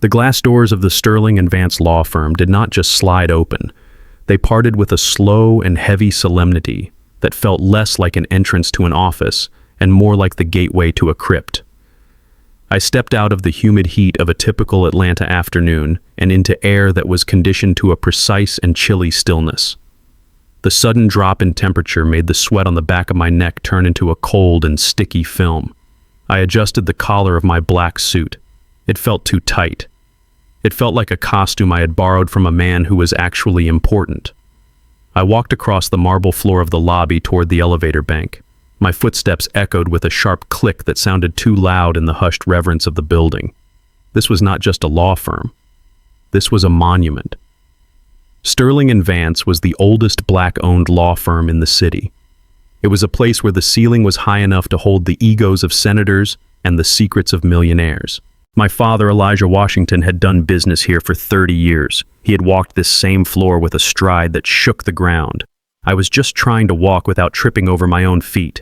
The glass doors of the Sterling and Vance law firm did not just slide open. They parted with a slow and heavy solemnity that felt less like an entrance to an office and more like the gateway to a crypt. I stepped out of the humid heat of a typical Atlanta afternoon and into air that was conditioned to a precise and chilly stillness. The sudden drop in temperature made the sweat on the back of my neck turn into a cold and sticky film. I adjusted the collar of my black suit. It felt too tight. It felt like a costume I had borrowed from a man who was actually important. I walked across the marble floor of the lobby toward the elevator bank. My footsteps echoed with a sharp click that sounded too loud in the hushed reverence of the building. This was not just a law firm. This was a monument. Sterling and Vance was the oldest black-owned law firm in the city. It was a place where the ceiling was high enough to hold the egos of senators and the secrets of millionaires. My father, Elijah Washington, had done business here for 30 years. He had walked this same floor with a stride that shook the ground. I was just trying to walk without tripping over my own feet.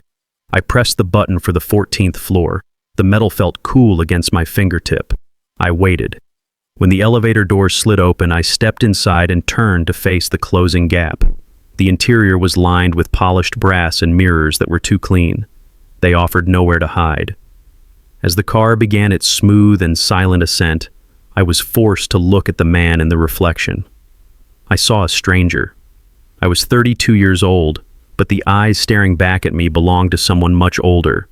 I pressed the button for the 14th floor. The metal felt cool against my fingertip. I waited. When the elevator doors slid open, I stepped inside and turned to face the closing gap. The interior was lined with polished brass and mirrors that were too clean. They offered nowhere to hide. As the car began its smooth and silent ascent, I was forced to look at the man in the reflection. I saw a stranger. I was 32 years old, but the eyes staring back at me belonged to someone much older.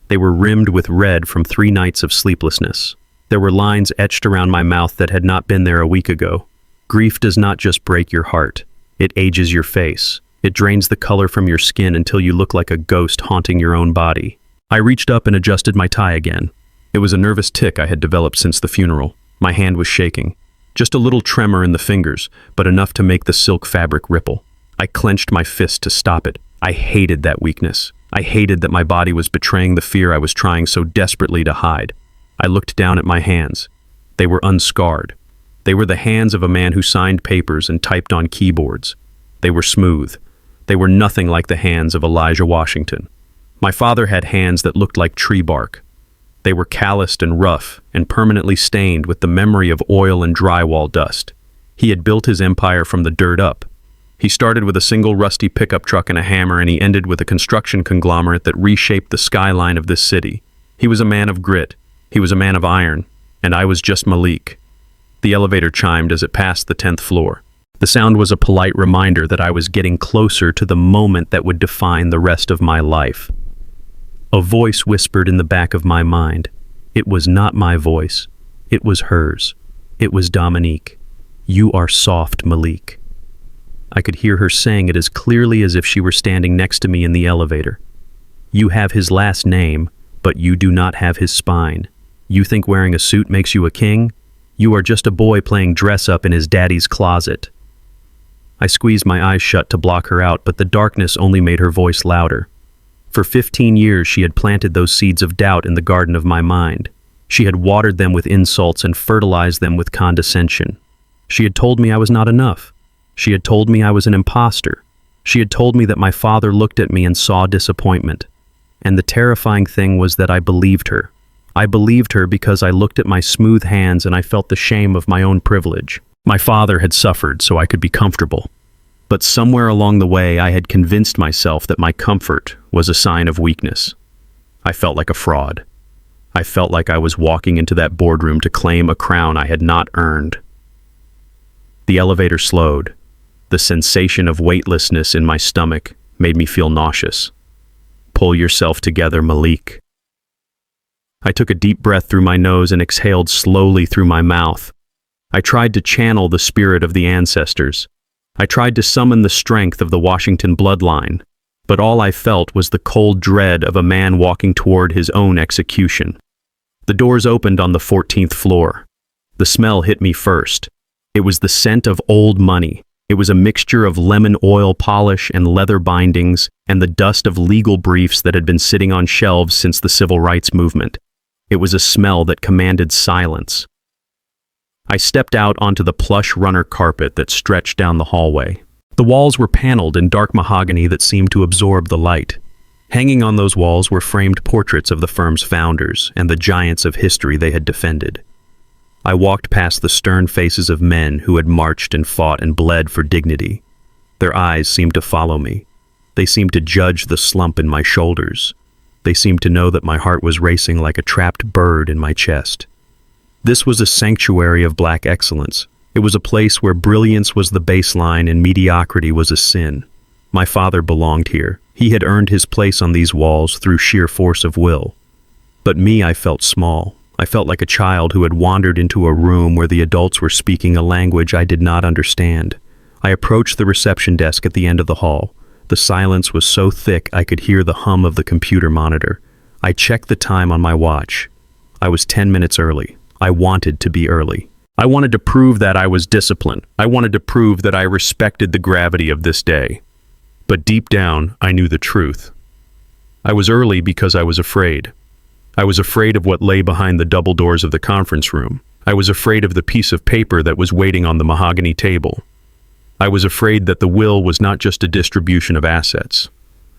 They were rimmed with red from 3 nights of sleeplessness. There were lines etched around my mouth that had not been there a week ago. Grief does not just break your heart. It ages your face. It drains the color from your skin until you look like a ghost haunting your own body. I reached up and adjusted my tie again. It was a nervous tic I had developed since the funeral. My hand was shaking. Just a little tremor in the fingers, but enough to make the silk fabric ripple. I clenched my fist to stop it. I hated that weakness. I hated that my body was betraying the fear I was trying so desperately to hide. I looked down at my hands. They were unscarred. They were the hands of a man who signed papers and typed on keyboards. They were smooth. They were nothing like the hands of Elijah Washington. My father had hands that looked like tree bark. They were calloused and rough and permanently stained with the memory of oil and drywall dust. He had built his empire from the dirt up. He started with a single rusty pickup truck and a hammer, and he ended with a construction conglomerate that reshaped the skyline of this city. He was a man of grit. He was a man of iron, and I was just Malik. The elevator chimed as it passed the 10th floor. The sound was a polite reminder that I was getting closer to the moment that would define the rest of my life. A voice whispered in the back of my mind. It was not my voice. It was hers. It was Dominique. "You are soft, Malik." I could hear her saying it as clearly as if she were standing next to me in the elevator. "You have his last name, but you do not have his spine. You think wearing a suit makes you a king? You are just a boy playing dress-up in his daddy's closet." I squeezed my eyes shut to block her out, but the darkness only made her voice louder. For 15 years, she had planted those seeds of doubt in the garden of my mind. She had watered them with insults and fertilized them with condescension. She had told me I was not enough. She had told me I was an imposter. She had told me that my father looked at me and saw disappointment. And the terrifying thing was that I believed her. I believed her because I looked at my smooth hands and I felt the shame of my own privilege. My father had suffered so I could be comfortable. But somewhere along the way, I had convinced myself that my comfort was a sign of weakness. I felt like a fraud. I felt like I was walking into that boardroom to claim a crown I had not earned. The elevator slowed. The sensation of weightlessness in my stomach made me feel nauseous. "Pull yourself together, Malik." I took a deep breath through my nose and exhaled slowly through my mouth. I tried to channel the spirit of the ancestors. I tried to summon the strength of the Washington bloodline, but all I felt was the cold dread of a man walking toward his own execution. The doors opened on the 14th floor. The smell hit me first. It was the scent of old money. It was a mixture of lemon oil polish and leather bindings and the dust of legal briefs that had been sitting on shelves since the civil rights movement. It was a smell that commanded silence. I stepped out onto the plush runner carpet that stretched down the hallway. The walls were paneled in dark mahogany that seemed to absorb the light. Hanging on those walls were framed portraits of the firm's founders and the giants of history they had defended. I walked past the stern faces of men who had marched and fought and bled for dignity. Their eyes seemed to follow me. They seemed to judge the slump in my shoulders. They seemed to know that my heart was racing like a trapped bird in my chest. This was a sanctuary of black excellence. It was a place where brilliance was the baseline and mediocrity was a sin. My father belonged here. He had earned his place on these walls through sheer force of will. But me, I felt small. I felt like a child who had wandered into a room where the adults were speaking a language I did not understand. I approached the reception desk at the end of the hall. The silence was so thick I could hear the hum of the computer monitor. I checked the time on my watch. I was 10 minutes early. I wanted to be early. I wanted to prove that I was disciplined. I wanted to prove that I respected the gravity of this day. But deep down, I knew the truth. I was early because I was afraid. I was afraid of what lay behind the double doors of the conference room. I was afraid of the piece of paper that was waiting on the mahogany table. I was afraid that the will was not just a distribution of assets.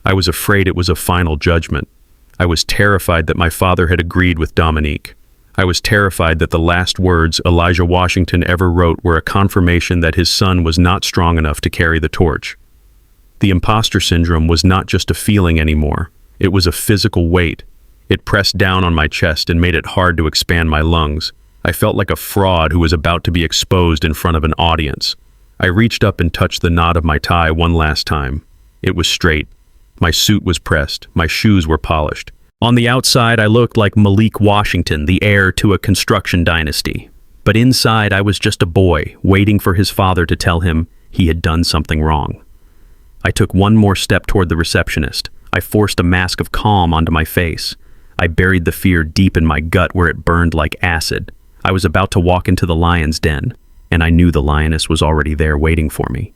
I was afraid it was a final judgment. I was terrified that my father had agreed with Dominique. I was terrified that the last words Elijah Washington ever wrote were a confirmation that his son was not strong enough to carry the torch. The imposter syndrome was not just a feeling anymore. It was a physical weight. It pressed down on my chest and made it hard to expand my lungs. I felt like a fraud who was about to be exposed in front of an audience. I reached up and touched the knot of my tie one last time. It was straight. My suit was pressed. My shoes were polished. On the outside, I looked like Malik Washington, the heir to a construction dynasty. But inside, I was just a boy, waiting for his father to tell him he had done something wrong. I took one more step toward the receptionist. I forced a mask of calm onto my face. I buried the fear deep in my gut where it burned like acid. I was about to walk into the lion's den, and I knew the lioness was already there waiting for me.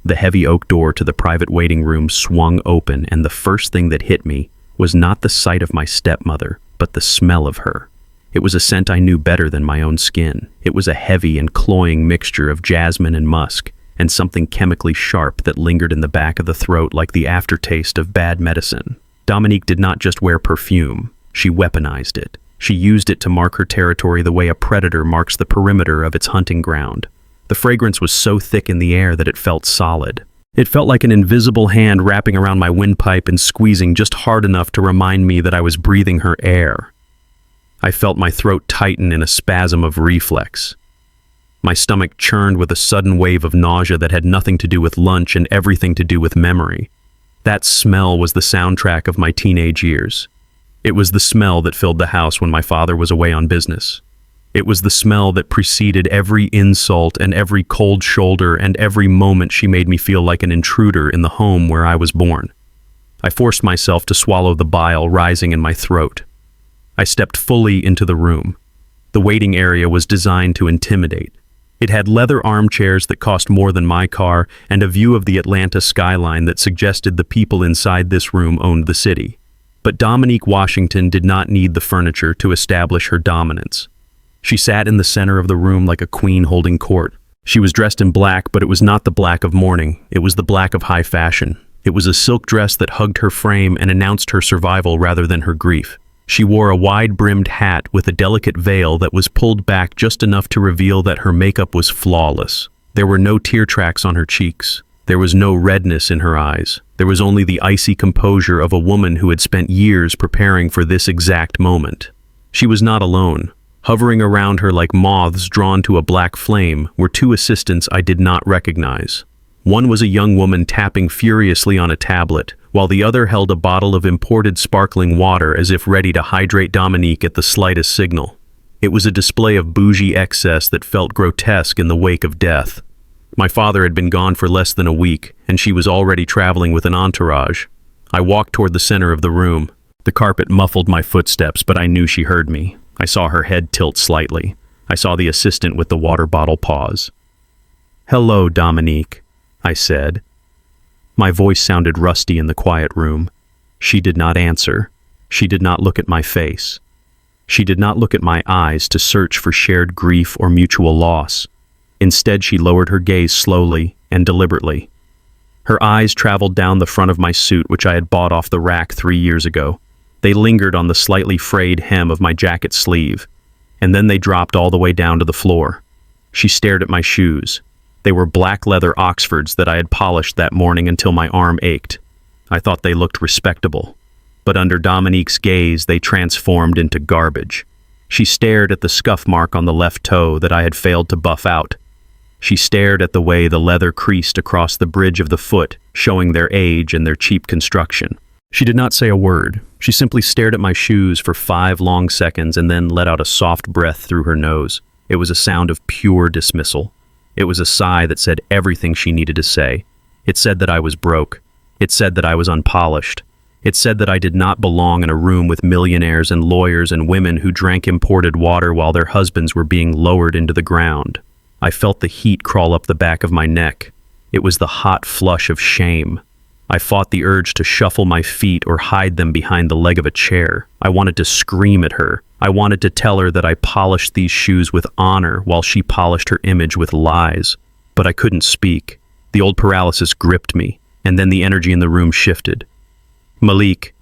The heavy oak door to the private waiting room swung open, and the first thing that hit me was not the sight of my stepmother, but the smell of her. It was a scent I knew better than my own skin. It was a heavy and cloying mixture of jasmine and musk, and something chemically sharp that lingered in the back of the throat like the aftertaste of bad medicine. Dominique did not just wear perfume. She weaponized it. She used it to mark her territory the way a predator marks the perimeter of its hunting ground. The fragrance was so thick in the air that it felt solid. It felt like an invisible hand wrapping around my windpipe and squeezing just hard enough to remind me that I was breathing her air. I felt my throat tighten in a spasm of reflex. My stomach churned with a sudden wave of nausea that had nothing to do with lunch and everything to do with memory. That smell was the soundtrack of my teenage years. It was the smell that filled the house when my father was away on business. It was the smell that preceded every insult and every cold shoulder and every moment she made me feel like an intruder in the home where I was born. I forced myself to swallow the bile rising in my throat. I stepped fully into the room. The waiting area was designed to intimidate. It had leather armchairs that cost more than my car and a view of the Atlanta skyline that suggested the people inside this room owned the city. But Dominique Washington did not need the furniture to establish her dominance. She sat in the center of the room like a queen holding court. She was dressed in black, but it was not the black of mourning. It was the black of high fashion. It was a silk dress that hugged her frame and announced her survival rather than her grief. She wore a wide-brimmed hat with a delicate veil that was pulled back just enough to reveal that her makeup was flawless. There were no tear tracks on her cheeks. There was no redness in her eyes. There was only the icy composure of a woman who had spent years preparing for this exact moment. She was not alone. Hovering around her like moths drawn to a black flame were two assistants I did not recognize. One was a young woman tapping furiously on a tablet, while the other held a bottle of imported sparkling water as if ready to hydrate Dominique at the slightest signal. It was a display of bougie excess that felt grotesque in the wake of death. My father had been gone for less than a week, and she was already traveling with an entourage. I walked toward the center of the room. The carpet muffled my footsteps, but I knew she heard me. I saw her head tilt slightly. I saw the assistant with the water bottle pause. "Hello, Dominique," I said. My voice sounded rusty in the quiet room. She did not answer. She did not look at my face. She did not look at my eyes to search for shared grief or mutual loss. Instead, she lowered her gaze slowly and deliberately. Her eyes traveled down the front of my suit, which I had bought off the rack 3 years ago. They lingered on the slightly frayed hem of my jacket sleeve, and then they dropped all the way down to the floor. She stared at my shoes. They were black leather Oxfords that I had polished that morning until my arm ached. I thought they looked respectable, but under Dominique's gaze they transformed into garbage. She stared at the scuff mark on the left toe that I had failed to buff out. She stared at the way the leather creased across the bridge of the foot, showing their age and their cheap construction. She did not say a word. She simply stared at my shoes for 5 long seconds and then let out a soft breath through her nose. It was a sound of pure dismissal. It was a sigh that said everything she needed to say. It said that I was broke. It said that I was unpolished. It said that I did not belong in a room with millionaires and lawyers and women who drank imported water while their husbands were being lowered into the ground. I felt the heat crawl up the back of my neck. It was the hot flush of shame. I fought the urge to shuffle my feet or hide them behind the leg of a chair. I wanted to scream at her. I wanted to tell her that I polished these shoes with honor while she polished her image with lies. But I couldn't speak. The old paralysis gripped me, and then the energy in the room shifted. "Malik."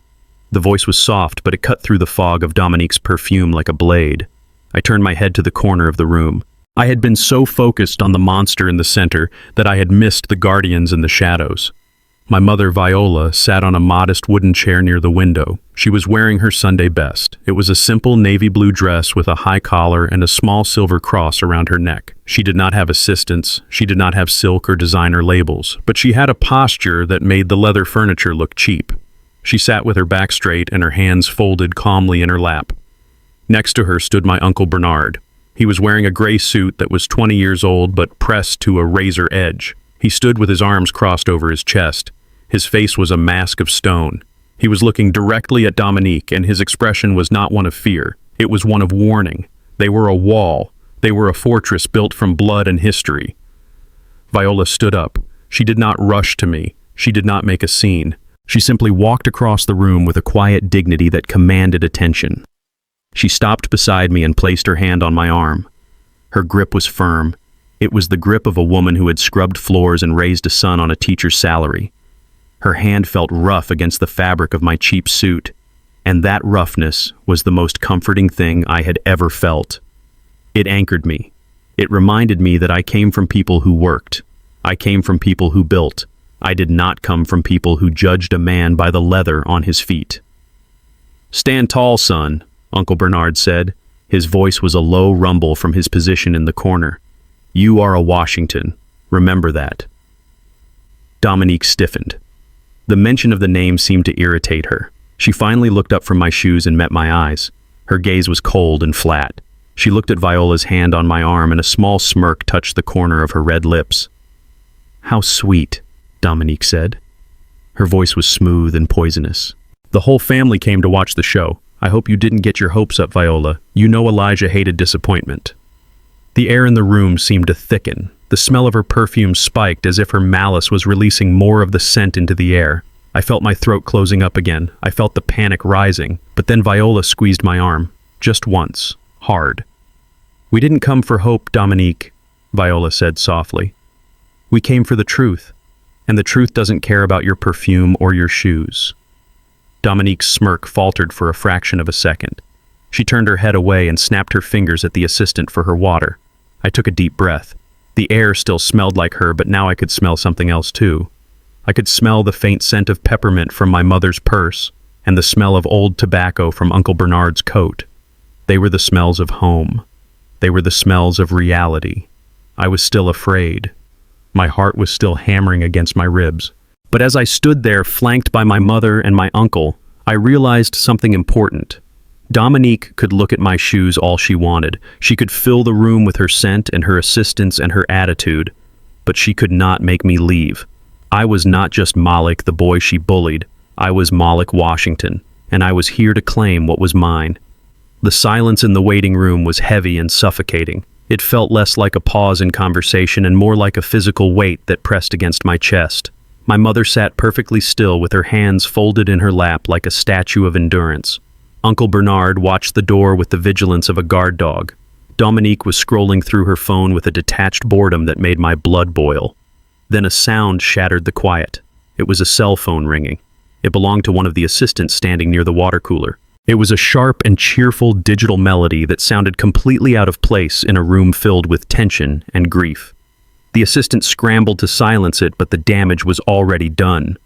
The voice was soft, but it cut through the fog of Dominique's perfume like a blade. I turned my head to the corner of the room. I had been so focused on the monster in the center that I had missed the guardians in the shadows. My mother, Viola, sat on a modest wooden chair near the window. She was wearing her Sunday best. It was a simple navy blue dress with a high collar and a small silver cross around her neck. She did not have assistants. She did not have silk or designer labels, but she had a posture that made the leather furniture look cheap. She sat with her back straight and her hands folded calmly in her lap. Next to her stood my Uncle Bernard. He was wearing a gray suit that was 20 years old but pressed to a razor edge. He stood with his arms crossed over his chest. His face was a mask of stone. He was looking directly at Dominique, and his expression was not one of fear. It was one of warning. They were a wall. They were a fortress built from blood and history. Viola stood up. She did not rush to me. She did not make a scene. She simply walked across the room with a quiet dignity that commanded attention. She stopped beside me and placed her hand on my arm. Her grip was firm. It was the grip of a woman who had scrubbed floors and raised a son on a teacher's salary. Her hand felt rough against the fabric of my cheap suit, and that roughness was the most comforting thing I had ever felt. It anchored me. It reminded me that I came from people who worked. I came from people who built. I did not come from people who judged a man by the leather on his feet. "Stand tall, son," Uncle Bernard said. His voice was a low rumble from his position in the corner. "You are a Washington. Remember that." Dominique stiffened. The mention of the name seemed to irritate her. She finally looked up from my shoes and met my eyes. Her gaze was cold and flat. She looked at Viola's hand on my arm, and a small smirk touched the corner of her red lips. "How sweet," Dominique said. Her voice was smooth and poisonous. "The whole family came to watch the show. I hope you didn't get your hopes up, Viola. You know Elijah hated disappointment." The air in the room seemed to thicken. The smell of her perfume spiked as if her malice was releasing more of the scent into the air. I felt my throat closing up again. I felt the panic rising. But then Viola squeezed my arm. Just once. Hard. "We didn't come for hope, Dominique," Viola said softly. "We came for the truth. And the truth doesn't care about your perfume or your shoes." Dominique's smirk faltered for a fraction of a second. She turned her head away and snapped her fingers at the assistant for her water. I took a deep breath. The air still smelled like her, but now I could smell something else too. I could smell the faint scent of peppermint from my mother's purse, and the smell of old tobacco from Uncle Bernard's coat. They were the smells of home. They were the smells of reality. I was still afraid. My heart was still hammering against my ribs. But as I stood there, flanked by my mother and my uncle, I realized something important. Dominique could look at my shoes all she wanted. She could fill the room with her scent and her assistance and her attitude, but she could not make me leave. I was not just Malik, the boy she bullied. I was Malik Washington, and I was here to claim what was mine. The silence in the waiting room was heavy and suffocating. It felt less like a pause in conversation and more like a physical weight that pressed against my chest. My mother sat perfectly still with her hands folded in her lap like a statue of endurance. Uncle Bernard watched the door with the vigilance of a guard dog. Dominique was scrolling through her phone with a detached boredom that made my blood boil. Then a sound shattered the quiet. It was a cell phone ringing. It belonged to one of the assistants standing near the water cooler. It was a sharp and cheerful digital melody that sounded completely out of place in a room filled with tension and grief. The assistant scrambled to silence it, but the damage was already done.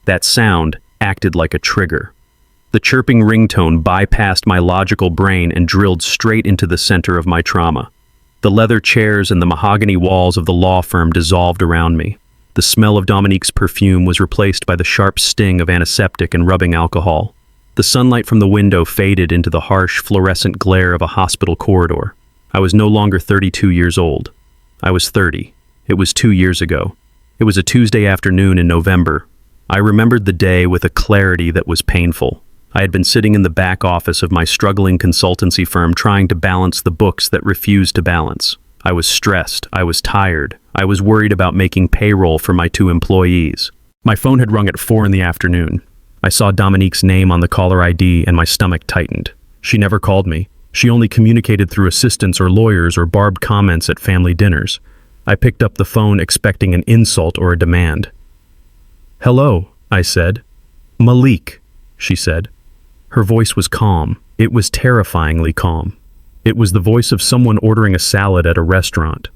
That sound acted like a trigger. The chirping ringtone bypassed my logical brain and drilled straight into the center of my trauma. The leather chairs and the mahogany walls of the law firm dissolved around me. The smell of Dominique's perfume was replaced by the sharp sting of antiseptic and rubbing alcohol. The sunlight from the window faded into the harsh, fluorescent glare of a hospital corridor. I was no longer 32 years old. I was 30. It was 2 years ago. It was a Tuesday afternoon in November. I remembered the day with a clarity that was painful. I had been sitting in the back office of my struggling consultancy firm trying to balance the books that refused to balance. I was stressed. I was tired. I was worried about making payroll for my 2 employees. My phone had rung at 4 in the afternoon. I saw Dominique's name on the caller ID and my stomach tightened. She never called me. She only communicated through assistants or lawyers or barbed comments at family dinners. I picked up the phone expecting an insult or a demand. "Hello," I said. "Malik," she said. Her voice was calm. It was terrifyingly calm. It was the voice of someone ordering a salad at a restaurant.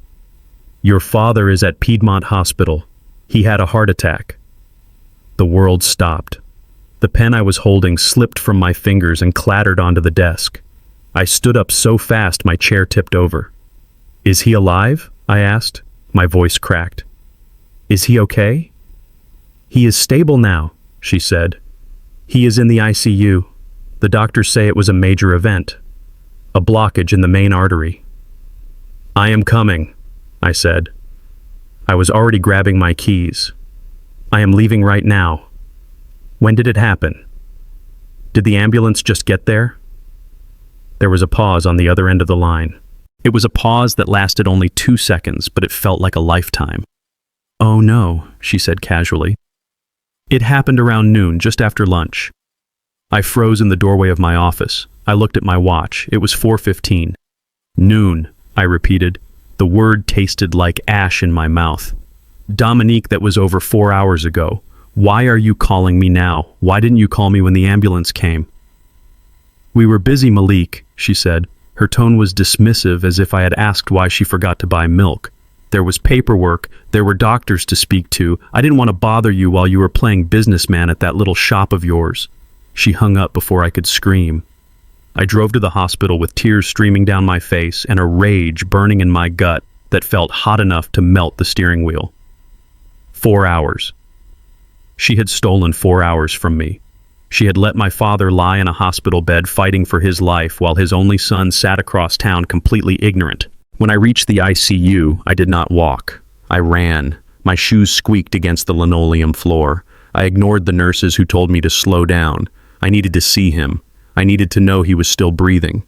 "Your father is at Piedmont Hospital. He had a heart attack." The world stopped. The pen I was holding slipped from my fingers and clattered onto the desk. I stood up so fast my chair tipped over. "Is he alive?" I asked. My voice cracked. "Is he okay?" "He is stable now," she said. "He is in the ICU. The doctors say it was a major event. A blockage in the main artery." "I am coming," I said. I was already grabbing my keys. "I am leaving right now." "When did it happen? Did the ambulance just get there?" There was a pause on the other end of the line. It was a pause that lasted only 2 seconds, but it felt like a lifetime. "Oh no," she said casually. "It happened around noon, just after lunch." I froze in the doorway of my office. I looked at my watch. It was 4:15. "Noon," I repeated. The word tasted like ash in my mouth. "Dominique, that was over 4 hours ago. Why are you calling me now? Why didn't you call me when the ambulance came?" "We were busy, Malik," she said. Her tone was dismissive, as if I had asked why she forgot to buy milk. "There was paperwork. There were doctors to speak to. I didn't want to bother you while you were playing businessman at that little shop of yours." She hung up before I could scream. I drove to the hospital with tears streaming down my face and a rage burning in my gut that felt hot enough to melt the steering wheel. 4 hours. She had stolen 4 hours from me. She had let my father lie in a hospital bed fighting for his life while his only son sat across town completely ignorant. When I reached the ICU, I did not walk. I ran. My shoes squeaked against the linoleum floor. I ignored the nurses who told me to slow down. I needed to see him. I needed to know he was still breathing.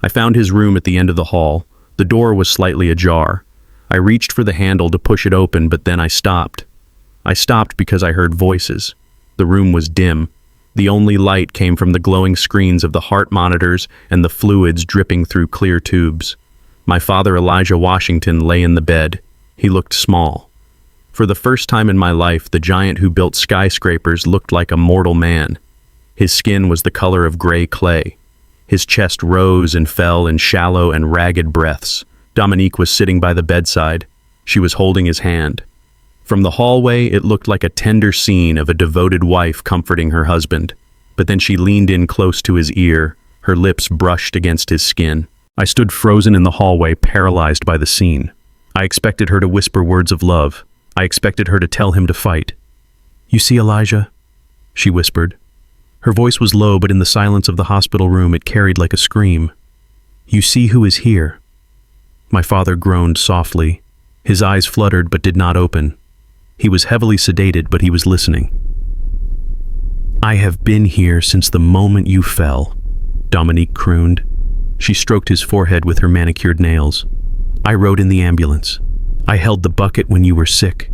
I found his room at the end of the hall. The door was slightly ajar. I reached for the handle to push it open, but then I stopped. I stopped because I heard voices. The room was dim. The only light came from the glowing screens of the heart monitors and the fluids dripping through clear tubes. My father, Elijah Washington, lay in the bed. He looked small. For the first time in my life, the giant who built skyscrapers looked like a mortal man. His skin was the color of gray clay. His chest rose and fell in shallow and ragged breaths. Dominique was sitting by the bedside. She was holding his hand. From the hallway, it looked like a tender scene of a devoted wife comforting her husband. But then she leaned in close to his ear, her lips brushed against his skin. I stood frozen in the hallway, paralyzed by the scene. I expected her to whisper words of love. I expected her to tell him to fight. "You see, Elijah?" she whispered. Her voice was low, but in the silence of the hospital room it carried like a scream. "You see who is here?" My father groaned softly. His eyes fluttered but did not open. He was heavily sedated, but he was listening. "I have been here since the moment you fell," Dominique crooned. She stroked his forehead with her manicured nails. "I rode in the ambulance. I held the bucket when you were sick.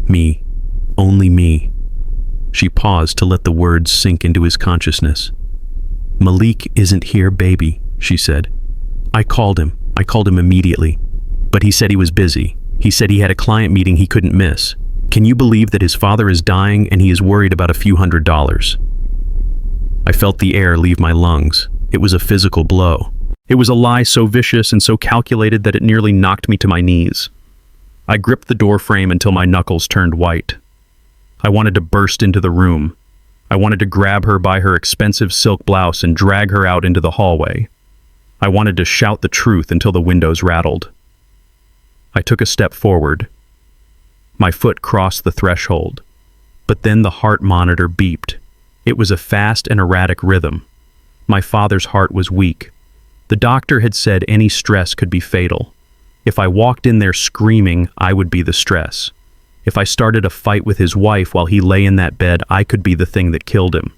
Me. Only me." She paused to let the words sink into his consciousness. "Malik isn't here, baby," she said. I called him immediately. But he said he was busy. He said he had a client meeting he couldn't miss. Can you believe that his father is dying and he is worried about a few $100s? I felt the air leave my lungs. It was a physical blow. It was a lie so vicious and so calculated that it nearly knocked me to my knees. I gripped the door frame until my knuckles turned white. I wanted to burst into the room. I wanted to grab her by her expensive silk blouse and drag her out into the hallway. I wanted to shout the truth until the windows rattled. I took a step forward. My foot crossed the threshold, but then the heart monitor beeped. It was a fast and erratic rhythm. My father's heart was weak. The doctor had said any stress could be fatal. If I walked in there screaming, I would be the stress. If I started a fight with his wife while he lay in that bed, I could be the thing that killed him.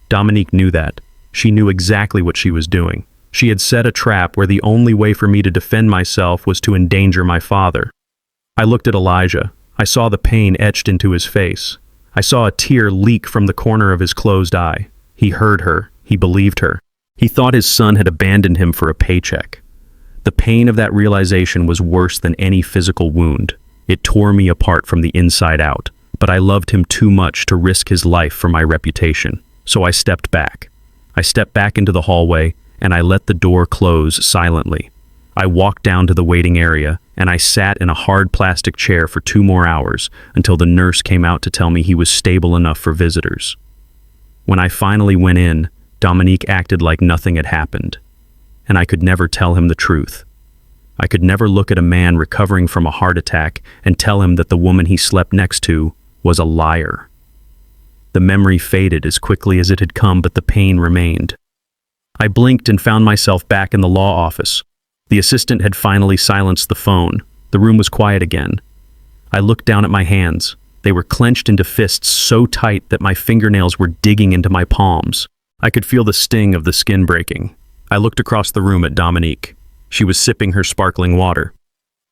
Dominique knew that. She knew exactly what she was doing. She had set a trap where the only way for me to defend myself was to endanger my father. I looked at Elijah. I saw the pain etched into his face. I saw a tear leak from the corner of his closed eye. He heard her. He believed her. He thought his son had abandoned him for a paycheck. The pain of that realization was worse than any physical wound. It tore me apart from the inside out, but I loved him too much to risk his life for my reputation. So I stepped back. I stepped back into the hallway, and I let the door close silently. I walked down to the waiting area, and I sat in a hard plastic chair for 2 more hours until the nurse came out to tell me he was stable enough for visitors. When I finally went in, Dominique acted like nothing had happened, and I could never tell him the truth. I could never look at a man recovering from a heart attack and tell him that the woman he slept next to was a liar. The memory faded as quickly as it had come, but the pain remained. I blinked and found myself back in the law office. The assistant had finally silenced the phone. The room was quiet again. I looked down at my hands. They were clenched into fists so tight that my fingernails were digging into my palms. I could feel the sting of the skin breaking. I looked across the room at Dominique. She was sipping her sparkling water.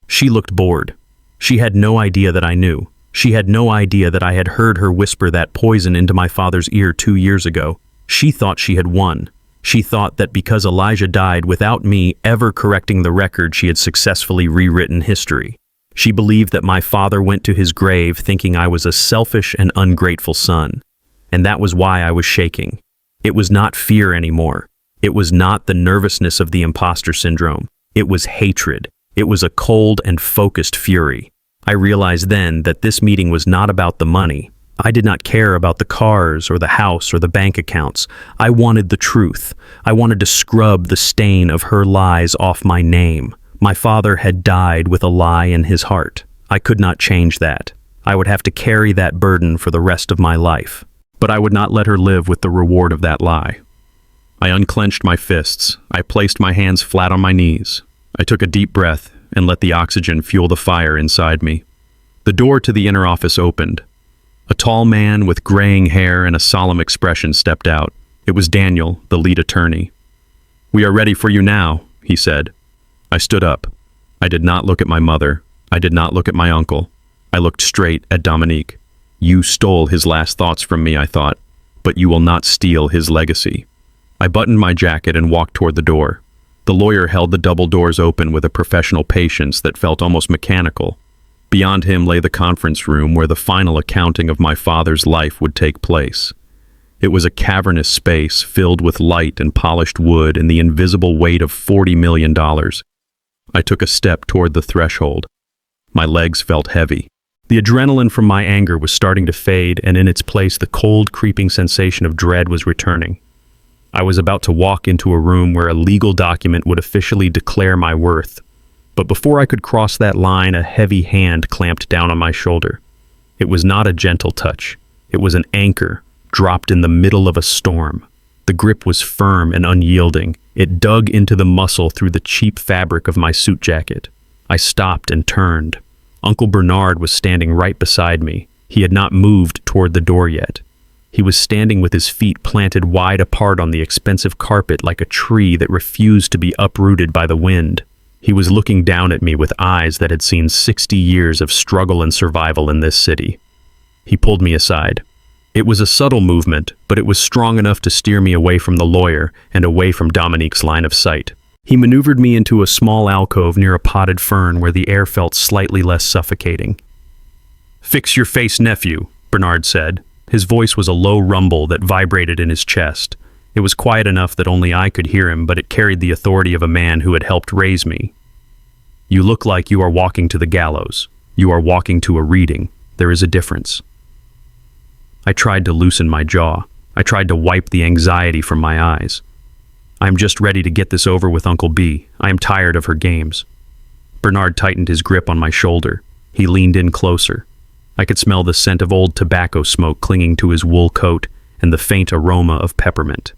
She looked bored. She had no idea that I knew. She had no idea that I had heard her whisper that poison into my father's ear 2 years ago. She thought she had won. She thought that because Elijah died without me ever correcting the record, she had successfully rewritten history. She believed that my father went to his grave thinking I was a selfish and ungrateful son. And that was why I was shaking. It was not fear anymore. It was not the nervousness of the imposter syndrome. It was hatred. It was a cold and focused fury. I realized then that this meeting was not about the money. I did not care about the cars or the house or the bank accounts. I wanted the truth. I wanted to scrub the stain of her lies off my name. My father had died with a lie in his heart. I could not change that. I would have to carry that burden for the rest of my life. But I would not let her live with the reward of that lie. I unclenched my fists. I placed my hands flat on my knees. I took a deep breath and let the oxygen fuel the fire inside me. The door to the inner office opened. A tall man with graying hair and a solemn expression stepped out. It was Daniel, the lead attorney. "We are ready for you now," he said. I stood up. I did not look at my mother. I did not look at my uncle. I looked straight at Dominique. You stole his last thoughts from me, I thought, but you will not steal his legacy. I buttoned my jacket and walked toward the door. The lawyer held the double doors open with a professional patience that felt almost mechanical. Beyond him lay the conference room where the final accounting of my father's life would take place. It was a cavernous space filled with light and polished wood and the invisible weight of $40 million. I took a step toward the threshold. My legs felt heavy. The adrenaline from my anger was starting to fade, and in its place the cold, creeping sensation of dread was returning. I was about to walk into a room where a legal document would officially declare my worth. But before I could cross that line, a heavy hand clamped down on my shoulder. It was not a gentle touch. It was an anchor, dropped in the middle of a storm. The grip was firm and unyielding. It dug into the muscle through the cheap fabric of my suit jacket. I stopped and turned. Uncle Bernard was standing right beside me. He had not moved toward the door yet. He was standing with his feet planted wide apart on the expensive carpet like a tree that refused to be uprooted by the wind. He was looking down at me with eyes that had seen 60 years of struggle and survival in this city. He pulled me aside. It was a subtle movement, but it was strong enough to steer me away from the lawyer and away from Dominique's line of sight. He maneuvered me into a small alcove near a potted fern where the air felt slightly less suffocating. "Fix your face, nephew," Bernard said. His voice was a low rumble that vibrated in his chest. It was quiet enough that only I could hear him, but it carried the authority of a man who had helped raise me. "You look like you are walking to the gallows. You are walking to a reading. There is a difference." I tried to loosen my jaw. I tried to wipe the anxiety from my eyes. "I'm just ready to get this over with, Uncle B. I am tired of her games." Bernard tightened his grip on my shoulder. He leaned in closer. I could smell the scent of old tobacco smoke clinging to his wool coat and the faint aroma of peppermint.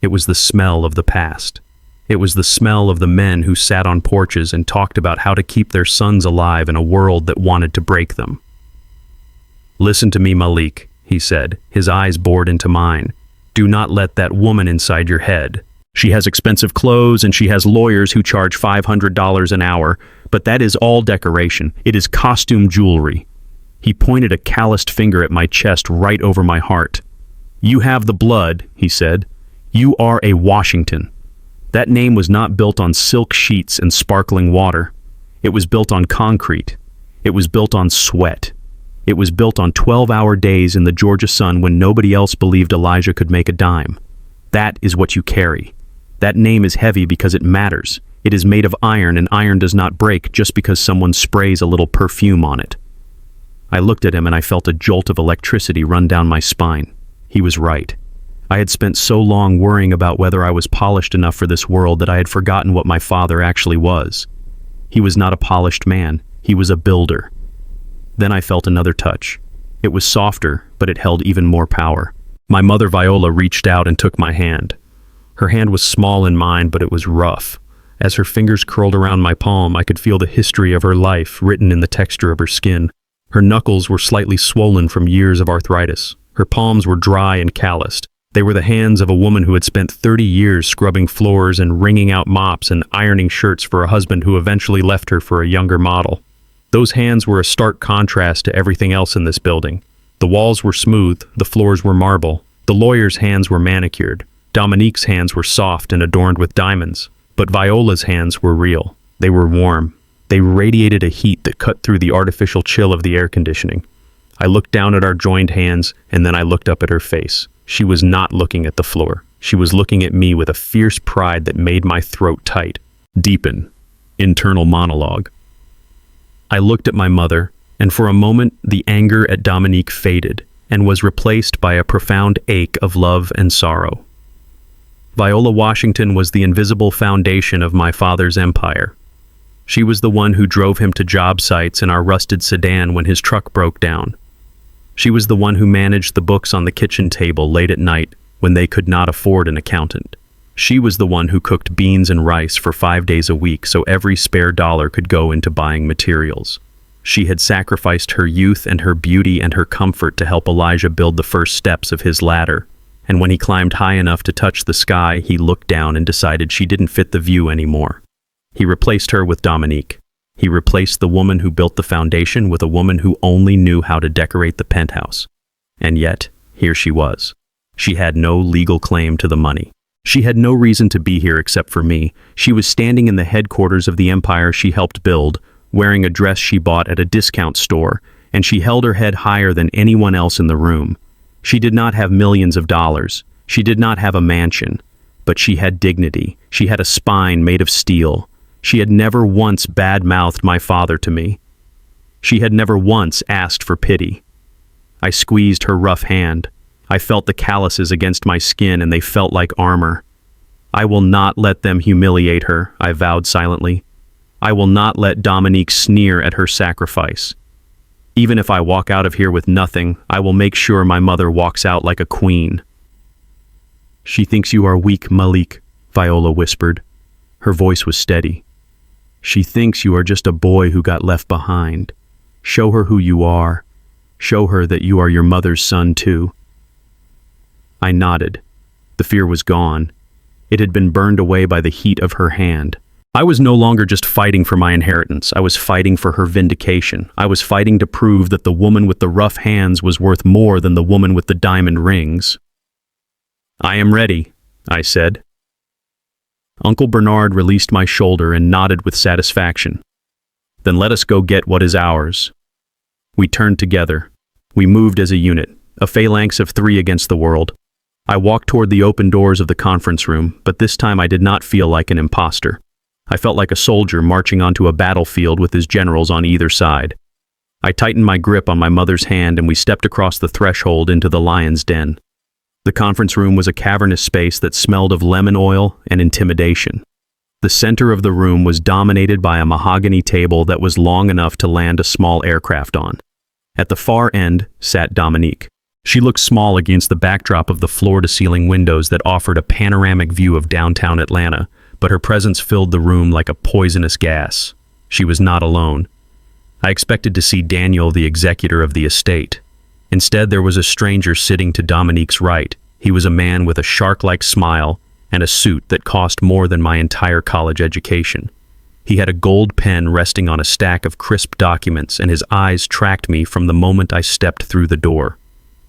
It was the smell of the past. It was the smell of the men who sat on porches and talked about how to keep their sons alive in a world that wanted to break them. "Listen to me, Malik," he said, his eyes bored into mine. "Do not let that woman inside your head. She has expensive clothes and she has lawyers who charge $500 an hour, but that is all decoration. It is costume jewelry." He pointed a calloused finger at my chest right over my heart. "You have the blood," he said. "You are a Washington." That name was not built on silk sheets and sparkling water. It was built on concrete. It was built on sweat. It was built on 12-hour days in the Georgia sun when nobody else believed Elijah could make a dime. That is what you carry. That name is heavy because it matters. It is made of iron, and iron does not break just because someone sprays a little perfume on it. I looked at him and I felt a jolt of electricity run down my spine. He was right. I had spent so long worrying about whether I was polished enough for this world that I had forgotten what my father actually was. He was not a polished man. He was a builder. Then I felt another touch. It was softer, but it held even more power. My mother Viola reached out and took my hand. Her hand was small in mine, but it was rough. As her fingers curled around my palm, I could feel the history of her life written in the texture of her skin. Her knuckles were slightly swollen from years of arthritis. Her palms were dry and calloused. They were the hands of a woman who had spent 30 years scrubbing floors and wringing out mops and ironing shirts for a husband who eventually left her for a younger model. Those hands were a stark contrast to everything else in this building. The walls were smooth, the floors were marble. The lawyer's hands were manicured. Dominique's hands were soft and adorned with diamonds. But Viola's hands were real. They were warm. They radiated a heat that cut through the artificial chill of the air conditioning. I looked down at our joined hands, and then I looked up at her face. She was not looking at the floor. She was looking at me with a fierce pride that made my throat tight. Deepen. Internal monologue. I looked at my mother, and for a moment the anger at Dominique faded and was replaced by a profound ache of love and sorrow. Viola Washington was the invisible foundation of my father's empire. She was the one who drove him to job sites in our rusted sedan when his truck broke down. She was the one who managed the books on the kitchen table late at night when they could not afford an accountant. She was the one who cooked beans and rice for 5 days a week so every spare dollar could go into buying materials. She had sacrificed her youth and her beauty and her comfort to help Elijah build the first steps of his ladder. And when he climbed high enough to touch the sky, he looked down and decided she didn't fit the view anymore. He replaced her with Dominique. He replaced the woman who built the foundation with a woman who only knew how to decorate the penthouse. And yet, here she was. She had no legal claim to the money. She had no reason to be here except for me. She was standing in the headquarters of the empire she helped build, wearing a dress she bought at a discount store, and she held her head higher than anyone else in the room. She did not have millions of dollars. She did not have a mansion. But she had dignity. She had a spine made of steel. She had never once bad-mouthed my father to me. She had never once asked for pity. I squeezed her rough hand. I felt the calluses against my skin, and they felt like armor. I will not let them humiliate her, I vowed silently. I will not let Dominique sneer at her sacrifice. Even if I walk out of here with nothing, I will make sure my mother walks out like a queen. She thinks you are weak, Malik, Viola whispered. Her voice was steady. She thinks you are just a boy who got left behind. Show her who you are. Show her that you are your mother's son too. I nodded. The fear was gone. It had been burned away by the heat of her hand. I was no longer just fighting for my inheritance. I was fighting for her vindication. I was fighting to prove that the woman with the rough hands was worth more than the woman with the diamond rings. I am ready, I said. Uncle Bernard released my shoulder and nodded with satisfaction. Then let us go get what is ours. We turned together. We moved as a unit, a phalanx of 3 against the world. I walked toward the open doors of the conference room, but this time I did not feel like an imposter. I felt like a soldier marching onto a battlefield with his generals on either side. I tightened my grip on my mother's hand and we stepped across the threshold into the lion's den. The conference room was a cavernous space that smelled of lemon oil and intimidation. The center of the room was dominated by a mahogany table that was long enough to land a small aircraft on. At the far end sat Dominique. She looked small against the backdrop of the floor-to-ceiling windows that offered a panoramic view of downtown Atlanta, but her presence filled the room like a poisonous gas. She was not alone. I expected to see Daniel, the executor of the estate. Instead, there was a stranger sitting to Dominique's right. He was a man with a shark-like smile and a suit that cost more than my entire college education. He had a gold pen resting on a stack of crisp documents, and his eyes tracked me from the moment I stepped through the door.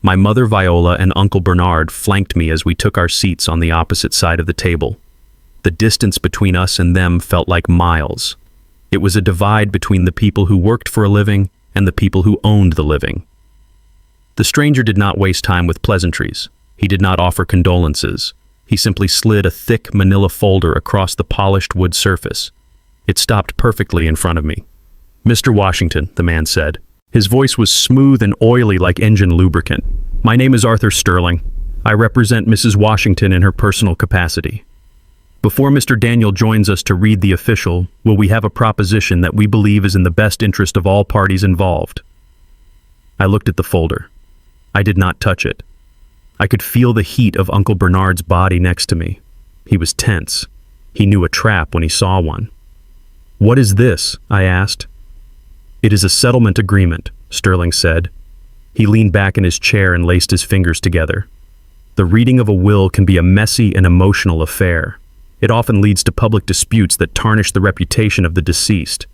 My mother Viola and Uncle Bernard flanked me as we took our seats on the opposite side of the table. The distance between us and them felt like miles. It was a divide between the people who worked for a living and the people who owned the living. The stranger did not waste time with pleasantries. He did not offer condolences. He simply slid a thick manila folder across the polished wood surface. It stopped perfectly in front of me. "Mr. Washington," the man said. His voice was smooth and oily like engine lubricant. "My name is Arthur Sterling. I represent Mrs. Washington in her personal capacity. Before Mr. Daniel joins us to read the official, will we have a proposition that we believe is in the best interest of all parties involved?" I looked at the folder. I did not touch it. I could feel the heat of Uncle Bernard's body next to me. He was tense. He knew a trap when he saw one. "What is this?" I asked. "It is a settlement agreement," Sterling said. He leaned back in his chair and laced his fingers together. The reading of a will can be a messy and emotional affair. It often leads to public disputes that tarnish the reputation of the deceased.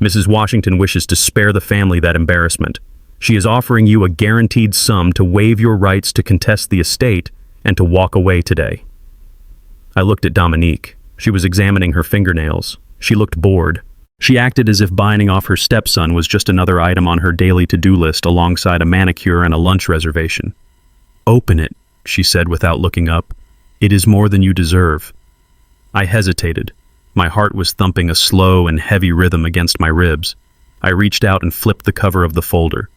Mrs. Washington wishes to spare the family that embarrassment. She is offering you a guaranteed sum to waive your rights to contest the estate and to walk away today. I looked at Dominique. She was examining her fingernails. She looked bored. She acted as if binding off her stepson was just another item on her daily to-do list alongside a manicure and a lunch reservation. "Open it," she said without looking up. "It is more than you deserve." I hesitated. My heart was thumping a slow and heavy rhythm against my ribs. I reached out and flipped the cover of the folder.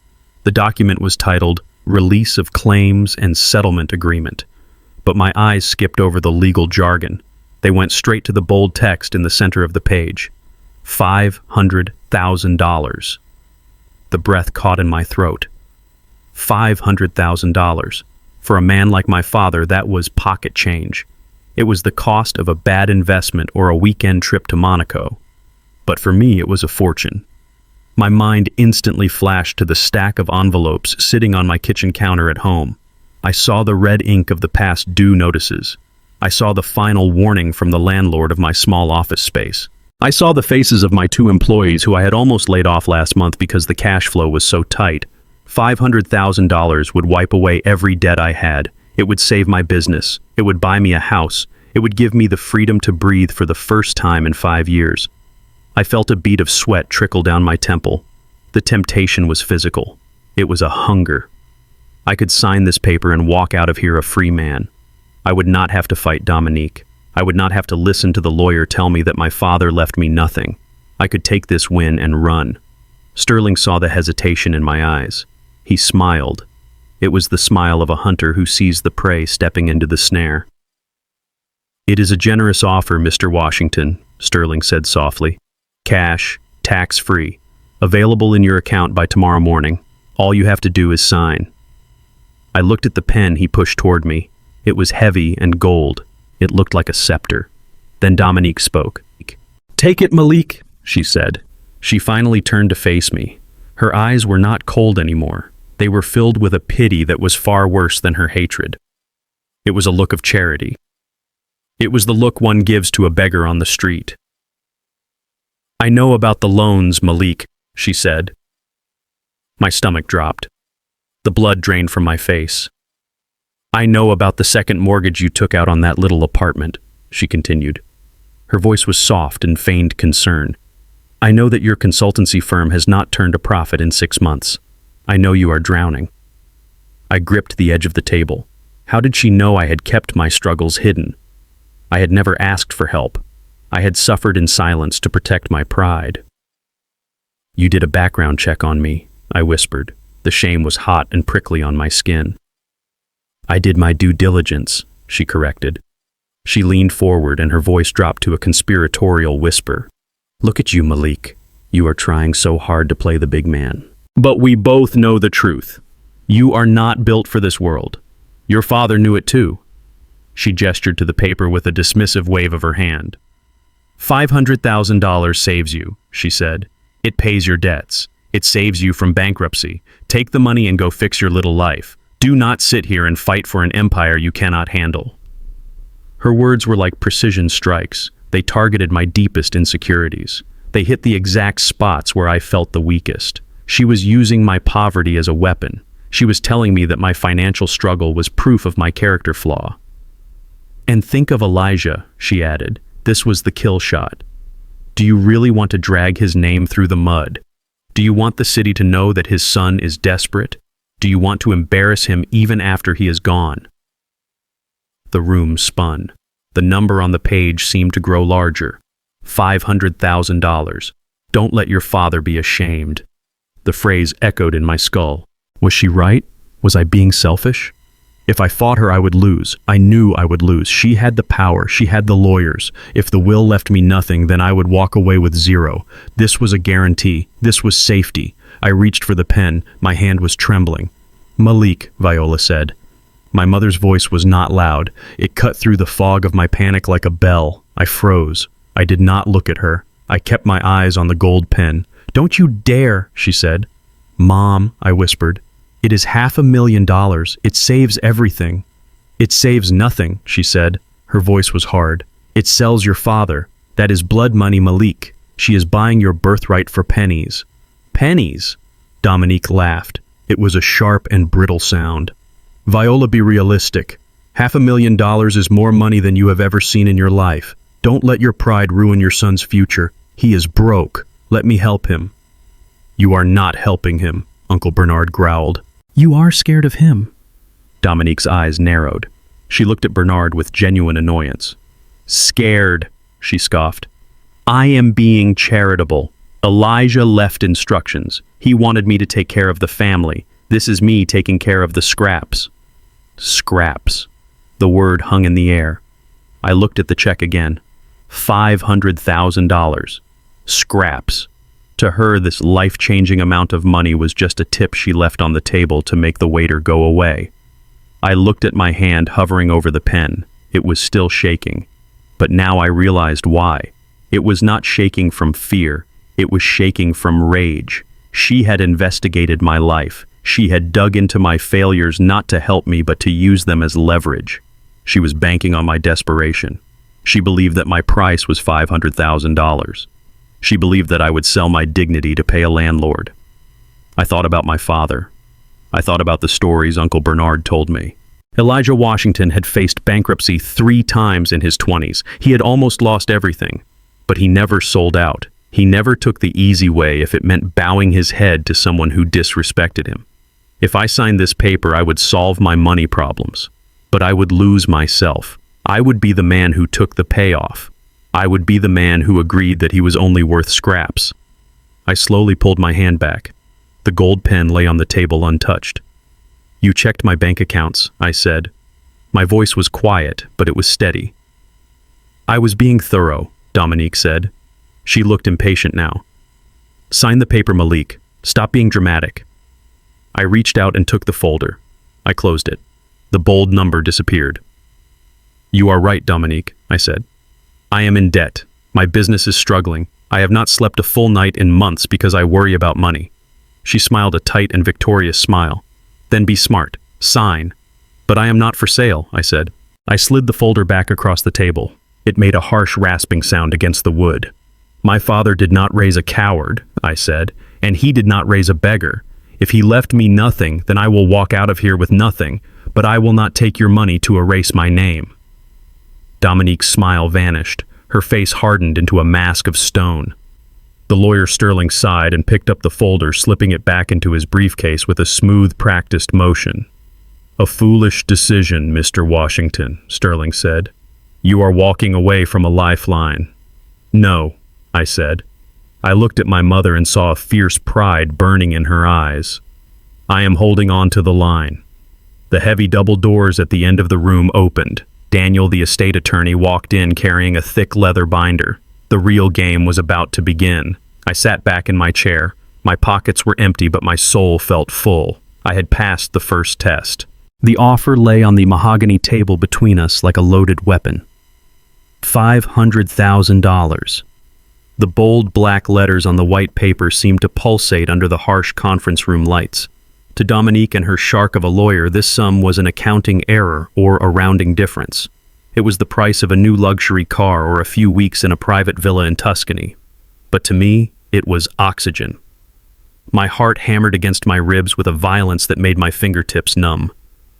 The document was titled Release of Claims and Settlement Agreement, but my eyes skipped over the legal jargon. They went straight to the bold text in the center of the page. $500,000. The breath caught in my throat. $500,000. For a man like my father, that was pocket change. It was the cost of a bad investment or a weekend trip to Monaco. But for me, it was a fortune. My mind instantly flashed to the stack of envelopes sitting on my kitchen counter at home. I saw the red ink of the past due notices. I saw the final warning from the landlord of my small office space. I saw the faces of my 2 employees who I had almost laid off last month because the cash flow was so tight. $500,000 would wipe away every debt I had. It would save my business. It would buy me a house. It would give me the freedom to breathe for the first time in 5 years. I felt a bead of sweat trickle down my temple. The temptation was physical. It was a hunger. I could sign this paper and walk out of here a free man. I would not have to fight Dominique. I would not have to listen to the lawyer tell me that my father left me nothing. I could take this win and run. Sterling saw the hesitation in my eyes. He smiled. It was the smile of a hunter who sees the prey stepping into the snare. "It is a generous offer, Mr. Washington," Sterling said softly. "Cash, tax-free, available in your account by tomorrow morning. All you have to do is sign." I looked at the pen he pushed toward me. It was heavy and gold. It looked like a scepter. Then Dominique spoke. "Take it, Malik," she said. She finally turned to face me. Her eyes were not cold anymore. They were filled with a pity that was far worse than her hatred. It was a look of charity. It was the look one gives to a beggar on the street. "I know about the loans, Malik," she said. My stomach dropped. The blood drained from my face. "I know about the second mortgage you took out on that little apartment," she continued. Her voice was soft and feigned concern. "I know that your consultancy firm has not turned a profit in 6 months. I know you are drowning." I gripped the edge of the table. How did she know I had kept my struggles hidden? I had never asked for help. I had suffered in silence to protect my pride. "You did a background check on me," I whispered. The shame was hot and prickly on my skin. "I did my due diligence," she corrected. She leaned forward and her voice dropped to a conspiratorial whisper. "Look at you, Malik. You are trying so hard to play the big man. But we both know the truth. You are not built for this world. Your father knew it too." She gestured to the paper with a dismissive wave of her hand. $500,000 saves you," she said. "It pays your debts. It saves you from bankruptcy. Take the money and go fix your little life. Do not sit here and fight for an empire you cannot handle." Her words were like precision strikes. They targeted my deepest insecurities. They hit the exact spots where I felt the weakest. She was using my poverty as a weapon. She was telling me that my financial struggle was proof of my character flaw. "And think of Elijah," she added. "This was the kill shot. Do you really want to drag his name through the mud? Do you want the city to know that his son is desperate? Do you want to embarrass him even after he is gone?" The room spun. The number on the page seemed to grow larger. $500,000. Don't let your father be ashamed. The phrase echoed in my skull. Was she right? Was I being selfish? If I fought her, I would lose. I knew I would lose. She had the power. She had the lawyers. If the will left me nothing, then I would walk away with zero. This was a guarantee. This was safety. I reached for the pen. My hand was trembling. "Malik," Viola said. My mother's voice was not loud. It cut through the fog of my panic like a bell. I froze. I did not look at her. I kept my eyes on the gold pen. "Don't you dare," she said. "Mom," I whispered. "It is $500,000. It saves everything." "It saves nothing," she said. Her voice was hard. "It sells your father. That is blood money, Malik. She is buying your birthright for pennies." "Pennies?" Dominique laughed. It was a sharp and brittle sound. "Viola, be realistic. $500,000 is more money than you have ever seen in your life. Don't let your pride ruin your son's future. He is broke. Let me help him." "You are not helping him," Uncle Bernard growled. "You are scared of him." Dominique's eyes narrowed. She looked at Bernard with genuine annoyance. "Scared," she scoffed. "I am being charitable. Elijah left instructions. He wanted me to take care of the family. This is me taking care of the scraps." Scraps. The word hung in the air. I looked at the check again. $500,000. Scraps. To her, this life-changing amount of money was just a tip she left on the table to make the waiter go away. I looked at my hand hovering over the pen. It was still shaking. But now I realized why. It was not shaking from fear. It was shaking from rage. She had investigated my life. She had dug into my failures not to help me but to use them as leverage. She was banking on my desperation. She believed that my price was $500,000. She believed that I would sell my dignity to pay a landlord. I thought about my father. I thought about the stories Uncle Bernard told me. Elijah Washington had faced bankruptcy 3 times in his 20s. He had almost lost everything, but he never sold out. He never took the easy way if it meant bowing his head to someone who disrespected him. If I signed this paper, I would solve my money problems, but I would lose myself. I would be the man who took the payoff. I would be the man who agreed that he was only worth scraps. I slowly pulled my hand back. The gold pen lay on the table untouched. "You checked my bank accounts," I said. My voice was quiet, but it was steady. "I was being thorough," Dominique said. She looked impatient now. "Sign the paper, Malik. Stop being dramatic." I reached out and took the folder. I closed it. The bold number disappeared. "You are right, Dominique," I said. "I am in debt. My business is struggling. I have not slept a full night in months because I worry about money." She smiled a tight and victorious smile. "Then be smart. Sign." "But I am not for sale," I said. I slid the folder back across the table. It made a harsh rasping sound against the wood. "My father did not raise a coward," I said, "and he did not raise a beggar. If he left me nothing, then I will walk out of here with nothing, but I will not take your money to erase my name." Dominique's smile vanished. Her face hardened into a mask of stone. The lawyer Sterling sighed and picked up the folder, slipping it back into his briefcase with a smooth, practiced motion. "A foolish decision, Mr. Washington," Sterling said. "You are walking away from a lifeline." "No," I said. I looked at my mother and saw a fierce pride burning in her eyes. "I am holding on to the line." The heavy double doors at the end of the room opened. Daniel, the estate attorney, walked in carrying a thick leather binder. The real game was about to begin. I sat back in my chair. My pockets were empty, but my soul felt full. I had passed the first test. The offer lay on the mahogany table between us like a loaded weapon. $500,000. The bold black letters on the white paper seemed to pulsate under the harsh conference room lights. To Dominique and her shark of a lawyer, this sum was an accounting error or a rounding difference. It was the price of a new luxury car or a few weeks in a private villa in Tuscany. But to me, it was oxygen. My heart hammered against my ribs with a violence that made my fingertips numb.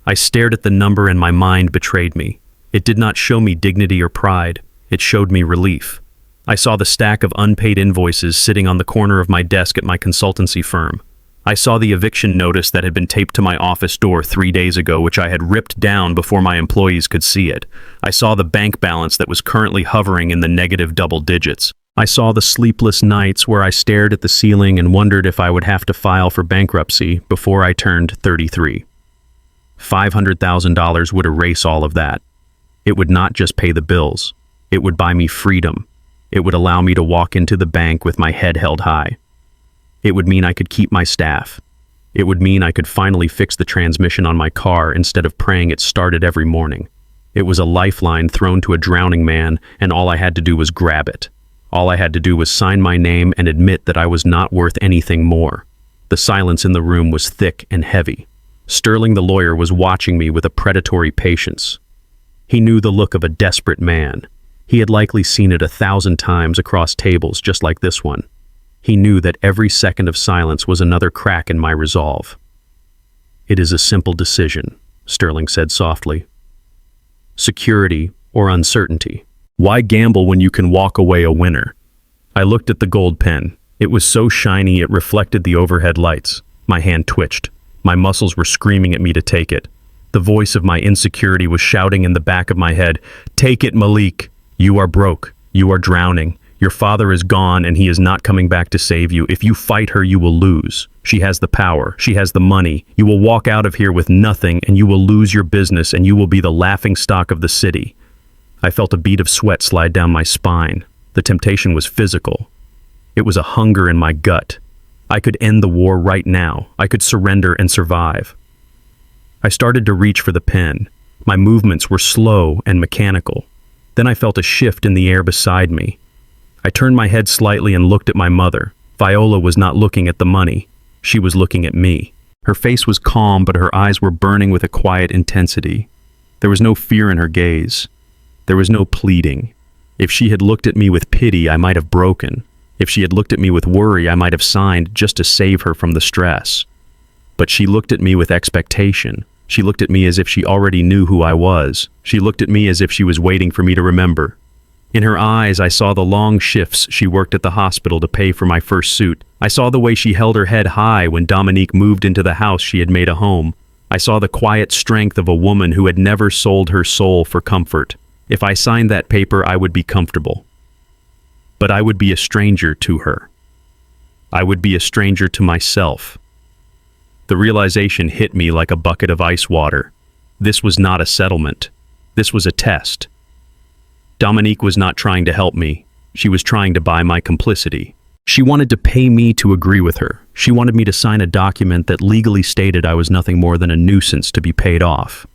I stared at the number and my mind betrayed me. It did not show me dignity or pride. It showed me relief. I saw the stack of unpaid invoices sitting on the corner of my desk at my consultancy firm. I saw the eviction notice that had been taped to my office door 3 days ago, which I had ripped down before my employees could see it. I saw the bank balance that was currently hovering in the negative double digits. I saw the sleepless nights where I stared at the ceiling and wondered if I would have to file for bankruptcy before I turned 33. $500,000 would erase all of that. It would not just pay the bills. It would buy me freedom. It would allow me to walk into the bank with my head held high. It would mean I could keep my staff. It would mean I could finally fix the transmission on my car instead of praying it started every morning. It was a lifeline thrown to a drowning man, and all I had to do was grab it. All I had to do was sign my name and admit that I was not worth anything more. The silence in the room was thick and heavy. Sterling the lawyer was watching me with a predatory patience. He knew the look of a desperate man. He had likely seen it 1,000 times across tables just like this one. He knew that every second of silence was another crack in my resolve. "It is a simple decision," Sterling said softly. "Security or uncertainty. Why gamble when you can walk away a winner?" I looked at the gold pen. It was so shiny it reflected the overhead lights. My hand twitched. My muscles were screaming at me to take it. The voice of my insecurity was shouting in the back of my head, "Take it, Malik. You are broke. You are drowning. Your father is gone and he is not coming back to save you. If you fight her, you will lose. She has the power. She has the money. You will walk out of here with nothing and you will lose your business and you will be the laughingstock of the city." I felt a bead of sweat slide down my spine. The temptation was physical. It was a hunger in my gut. I could end the war right now. I could surrender and survive. I started to reach for the pen. My movements were slow and mechanical. Then I felt a shift in the air beside me. I turned my head slightly and looked at my mother. Viola was not looking at the money. She was looking at me. Her face was calm, but her eyes were burning with a quiet intensity. There was no fear in her gaze. There was no pleading. If she had looked at me with pity, I might have broken. If she had looked at me with worry, I might have signed just to save her from the stress. But she looked at me with expectation. She looked at me as if she already knew who I was. She looked at me as if she was waiting for me to remember. In her eyes, I saw the long shifts she worked at the hospital to pay for my first suit. I saw the way she held her head high when Dominique moved into the house she had made a home. I saw the quiet strength of a woman who had never sold her soul for comfort. If I signed that paper, I would be comfortable. But I would be a stranger to her. I would be a stranger to myself. The realization hit me like a bucket of ice water. This was not a settlement. This was a test. Dominique was not trying to help me. She was trying to buy my complicity. She wanted to pay me to agree with her. She wanted me to sign a document that legally stated I was nothing more than a nuisance to be paid off.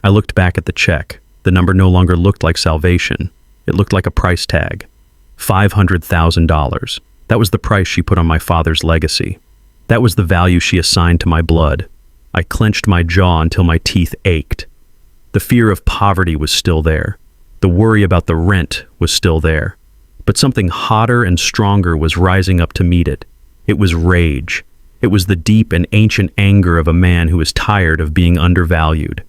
I looked back at the check. The number no longer looked like salvation. It looked like a price tag. $500,000. That was the price she put on my father's legacy. That was the value she assigned to my blood. I clenched my jaw until my teeth ached. The fear of poverty was still there. The worry about the rent was still there. But something hotter and stronger was rising up to meet it. It was rage. It was the deep and ancient anger of a man who is tired of being undervalued.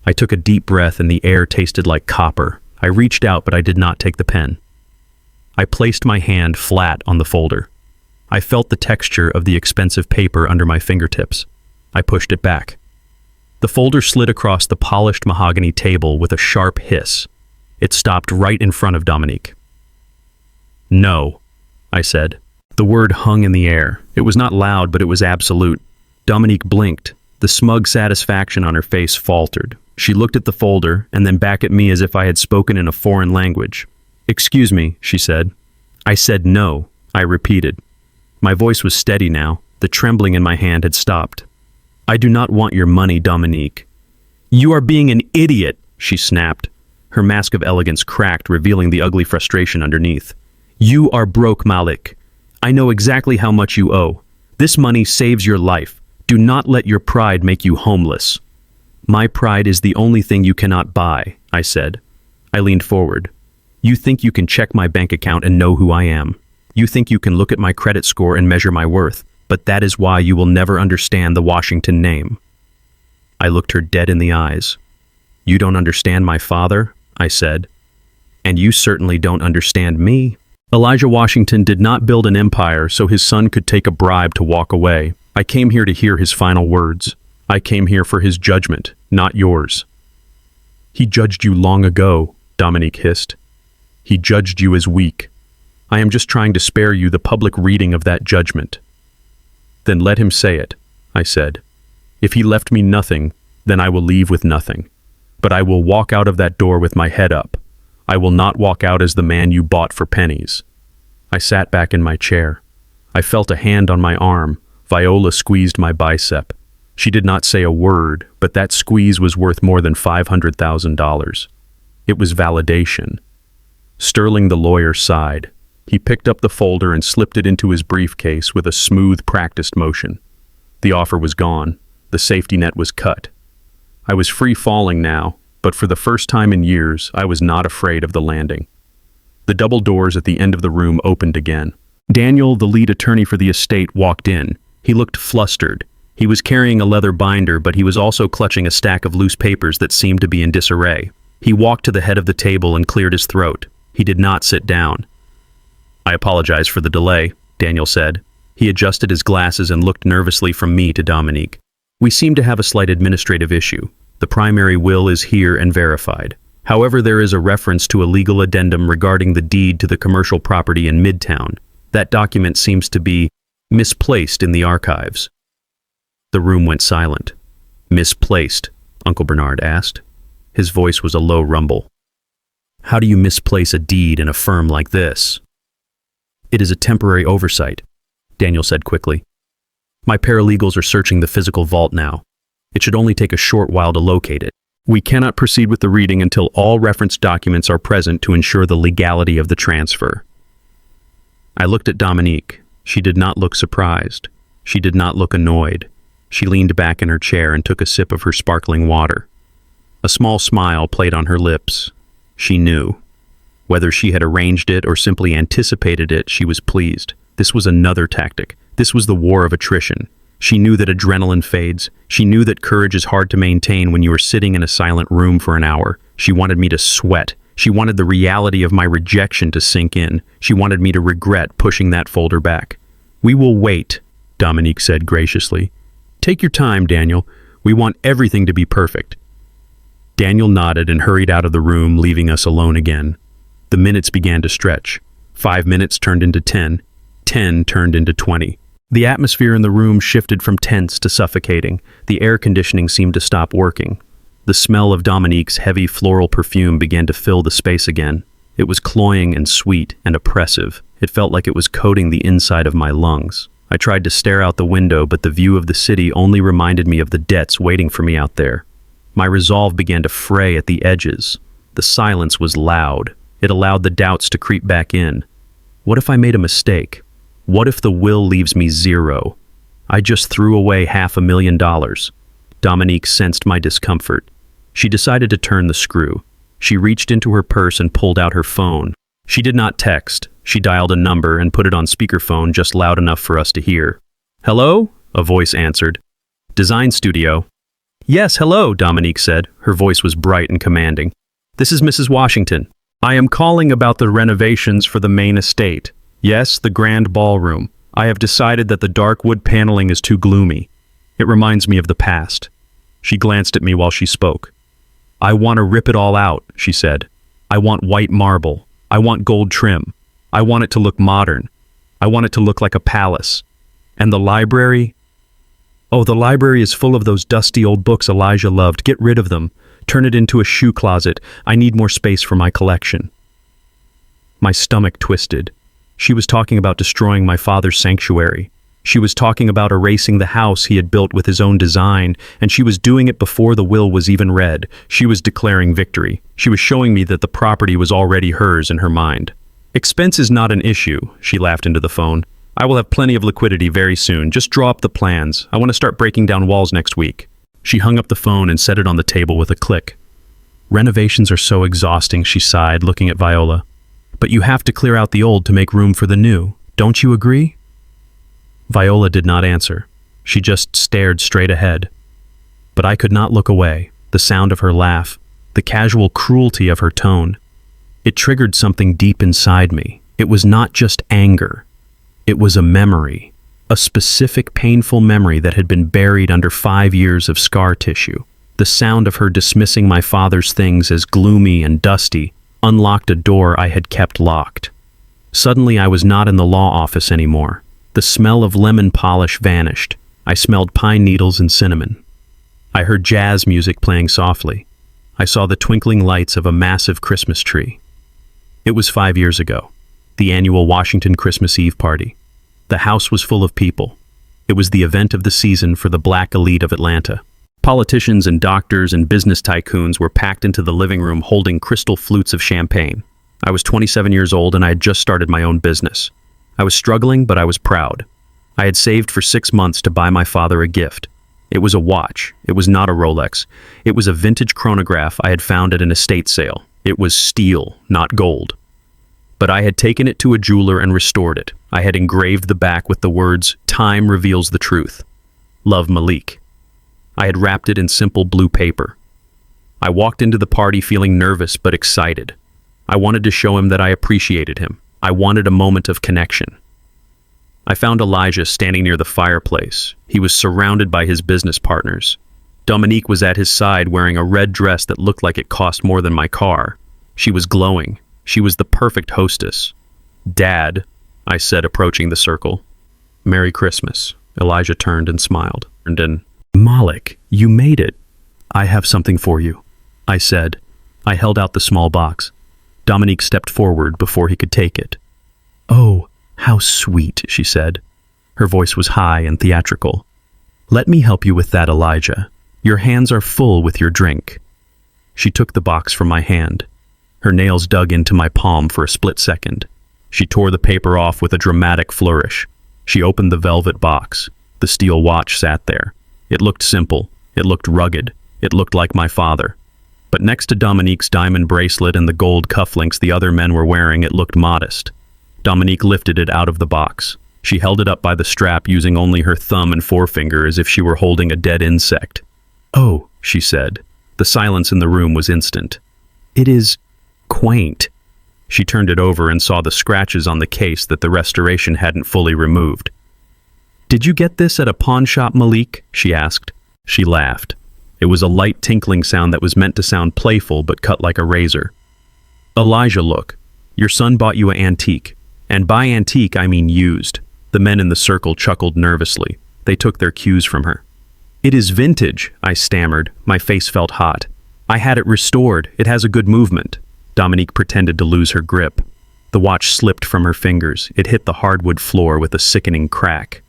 I took a deep breath and the air tasted like copper. I reached out, but I did not take the pen. I placed my hand flat on the folder. I felt the texture of the expensive paper under my fingertips. I pushed it back. The folder slid across the polished mahogany table with a sharp hiss. It stopped right in front of Dominique. "No," I said. The word hung in the air. It was not loud, but it was absolute. Dominique blinked. The smug satisfaction on her face faltered. She looked at the folder and then back at me as if I had spoken in a foreign language. "Excuse me," she said. "I said no," I repeated. My voice was steady now. The trembling in my hand had stopped. "I do not want your money, Dominique." "You are being an idiot," she snapped. Her mask of elegance cracked, revealing the ugly frustration underneath. "You are broke, Malik. I know exactly how much you owe. This money saves your life. Do not let your pride make you homeless." "My pride is the only thing you cannot buy," I said. I leaned forward. "You think you can check my bank account and know who I am. You think you can look at my credit score and measure my worth, but that is why you will never understand the Washington name." I looked her dead in the eyes. "You don't understand my father," I said. "And you certainly don't understand me." Elijah Washington did not build an empire so his son could take a bribe to walk away. I came here to hear his final words. I came here for his judgment, not yours. "He judged you long ago," Dominique hissed. "He judged you as weak. I am just trying to spare you the public reading of that judgment." "Then let him say it," I said. "If he left me nothing, then I will leave with nothing. But I will walk out of that door with my head up. I will not walk out as the man you bought for pennies." I sat back in my chair. I felt a hand on my arm. Viola squeezed my bicep. She did not say a word, but that squeeze was worth more than $500,000. It was validation. Sterling the lawyer sighed. He picked up the folder and slipped it into his briefcase with a smooth, practiced motion. The offer was gone. The safety net was cut. I was free falling now, but for the first time in years, I was not afraid of the landing. The double doors at the end of the room opened again. Daniel, the lead attorney for the estate, walked in. He looked flustered. He was carrying a leather binder, but he was also clutching a stack of loose papers that seemed to be in disarray. He walked to the head of the table and cleared his throat. He did not sit down. "I apologize for the delay," Daniel said. He adjusted his glasses and looked nervously from me to Dominique. "We seem to have a slight administrative issue. The primary will is here and verified. However, there is a reference to a legal addendum regarding the deed to the commercial property in Midtown. That document seems to be misplaced in the archives." The room went silent. "Misplaced?" Uncle Bernard asked. His voice was a low rumble. "How do you misplace a deed in a firm like this?" "It is a temporary oversight," Daniel said quickly. "My paralegals are searching the physical vault now. It should only take a short while to locate it. We cannot proceed with the reading until all referenced documents are present to ensure the legality of the transfer." I looked at Dominique. She did not look surprised. She did not look annoyed. She leaned back in her chair and took a sip of her sparkling water. A small smile played on her lips. She knew. Whether she had arranged it or simply anticipated it, she was pleased. This was another tactic. This was the war of attrition. She knew that adrenaline fades. She knew that courage is hard to maintain when you are sitting in a silent room for an hour. She wanted me to sweat. She wanted the reality of my rejection to sink in. She wanted me to regret pushing that folder back. "We will wait," Dominique said graciously. "Take your time, Daniel. We want everything to be perfect." Daniel nodded and hurried out of the room, leaving us alone again. The minutes began to stretch. 5 minutes turned into 10. 10 turned into 20. The atmosphere in the room shifted from tense to suffocating. The air conditioning seemed to stop working. The smell of Dominique's heavy floral perfume began to fill the space again. It was cloying and sweet and oppressive. It felt like it was coating the inside of my lungs. I tried to stare out the window, but the view of the city only reminded me of the debts waiting for me out there. My resolve began to fray at the edges. The silence was loud. It allowed the doubts to creep back in. What if I made a mistake? What if the will leaves me zero? I just threw away $500,000. Dominique sensed my discomfort. She decided to turn the screw. She reached into her purse and pulled out her phone. She did not text. She dialed a number and put it on speakerphone just loud enough for us to hear. "Hello?" a voice answered. "Design studio." "Yes, hello," Dominique said. Her voice was bright and commanding. "This is Mrs. Washington. I am calling about the renovations for the main estate. Yes, the grand ballroom. I have decided that the dark wood paneling is too gloomy. It reminds me of the past. She glanced at me while she spoke. "I want to rip it all out," she said. "I want white marble. I want gold trim. I want it to look modern. I want it to look like a palace. And the library? Oh, the library is full of those dusty old books Elijah loved. Get rid of them. Turn it into a shoe closet. I need more space for my collection." My stomach twisted. She was talking about destroying my father's sanctuary. She was talking about erasing the house he had built with his own design, and she was doing it before the will was even read. She was declaring victory. She was showing me that the property was already hers in her mind. "Expense is not an issue," she laughed into the phone. "I will have plenty of liquidity very soon. Just draw up the plans. I want to start breaking down walls next week." She hung up the phone and set it on the table with a click. "Renovations are so exhausting," she sighed, looking at Viola. "But you have to clear out the old to make room for the new. Don't you agree?" Viola did not answer. She just stared straight ahead. But I could not look away. The sound of her laugh, the casual cruelty of her tone. It triggered something deep inside me. It was not just anger. It was a memory. A specific painful memory that had been buried under 5 years of scar tissue. The sound of her dismissing my father's things as gloomy and dusty unlocked a door I had kept locked. Suddenly I was not in the law office anymore. The smell of lemon polish vanished. I smelled pine needles and cinnamon. I heard jazz music playing softly. I saw the twinkling lights of a massive Christmas tree. It was 5 years ago, the annual Washington Christmas Eve party. The house was full of people. It was the event of the season for the black elite of Atlanta. Politicians and doctors and business tycoons were packed into the living room holding crystal flutes of champagne. I was 27 years old and I had just started my own business. I was struggling, but I was proud. I had saved for 6 months to buy my father a gift. It was a watch. It was not a Rolex. It was a vintage chronograph I had found at an estate sale. It was steel, not gold. But I had taken it to a jeweler and restored it. I had engraved the back with the words, "Time reveals the truth. Love, Malik." I had wrapped it in simple blue paper. I walked into the party feeling nervous but excited. I wanted to show him that I appreciated him. I wanted a moment of connection. I found Elijah standing near the fireplace. He was surrounded by his business partners. Dominique was at his side wearing a red dress that looked like it cost more than my car. She was glowing. She was the perfect hostess. "Dad," I said, approaching the circle. "Merry Christmas." Elijah turned and smiled. And then, "Malik, you made it. I have something for you," I said. I held out the small box. Dominique stepped forward before he could take it. "Oh, how sweet," she said. Her voice was high and theatrical. "Let me help you with that, Elijah. Your hands are full with your drink." She took the box from my hand. Her nails dug into my palm for a split second. She tore the paper off with a dramatic flourish. She opened the velvet box. The steel watch sat there. It looked simple. It looked rugged. It looked like my father. But next to Dominique's diamond bracelet and the gold cufflinks the other men were wearing, it looked modest. Dominique lifted it out of the box. She held it up by the strap using only her thumb and forefinger as if she were holding a dead insect. "Oh," she said. The silence in the room was instant. "It is quaint." She turned it over and saw the scratches on the case that the restoration hadn't fully removed. "Did you get this at a pawn shop, Malik?" she asked. She laughed. It was a light tinkling sound that was meant to sound playful but cut like a razor. "Elijah, look. Your son bought you an antique. And by antique, I mean used." The men in the circle chuckled nervously. They took their cues from her. "It is vintage," I stammered. My face felt hot. "I had it restored. It has a good movement." Dominique pretended to lose her grip. The watch slipped from her fingers. It hit the hardwood floor with a sickening crack.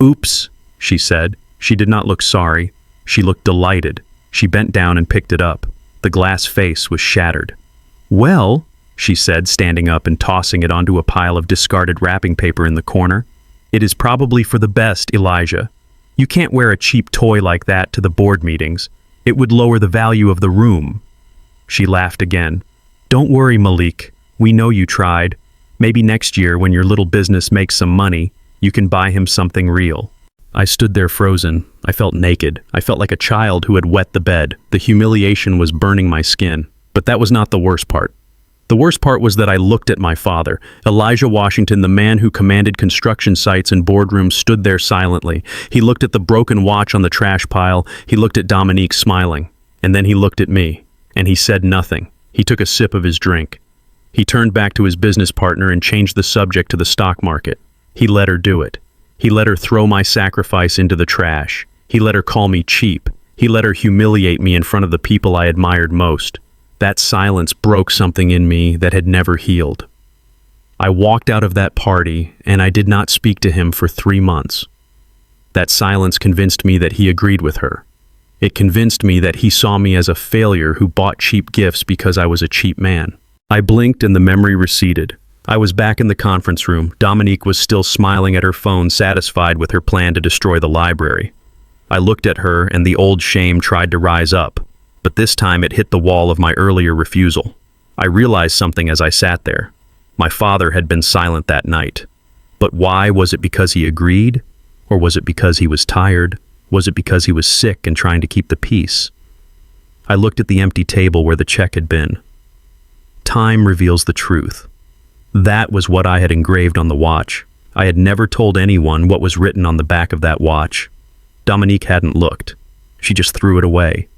"Oops," she said. She did not look sorry. She looked delighted. She bent down and picked it up. The glass face was shattered. "Well," she said, standing up and tossing it onto a pile of discarded wrapping paper in the corner, "it is probably for the best, Elijah. You can't wear a cheap toy like that to the board meetings. It would lower the value of the room." She laughed again. "Don't worry, Malik. We know you tried. Maybe next year, when your little business makes some money, you can buy him something real." I stood there frozen. I felt naked. I felt like a child who had wet the bed. The humiliation was burning my skin. But that was not the worst part. The worst part was that I looked at my father. Elijah Washington, the man who commanded construction sites and boardrooms, stood there silently. He looked at the broken watch on the trash pile. He looked at Dominique smiling. And then he looked at me. And he said nothing. He took a sip of his drink. He turned back to his business partner and changed the subject to the stock market. He let her do it. He let her throw my sacrifice into the trash. He let her call me cheap. He let her humiliate me in front of the people I admired most. That silence broke something in me that had never healed. I walked out of that party, and I did not speak to him for 3 months. That silence convinced me that he agreed with her. It convinced me that he saw me as a failure who bought cheap gifts because I was a cheap man. I blinked and the memory receded. I was back in the conference room. Dominique was still smiling at her phone, satisfied with her plan to destroy the library. I looked at her, and the old shame tried to rise up. But this time it hit the wall of my earlier refusal. I realized something as I sat there. My father had been silent that night. But why? Was it because he agreed? Or was it because he was tired? Was it because he was sick and trying to keep the peace? I looked at the empty table where the check had been. Time reveals the truth. That was what I had engraved on the watch. I had never told anyone what was written on the back of that watch. Dominique hadn't looked. She just threw it away.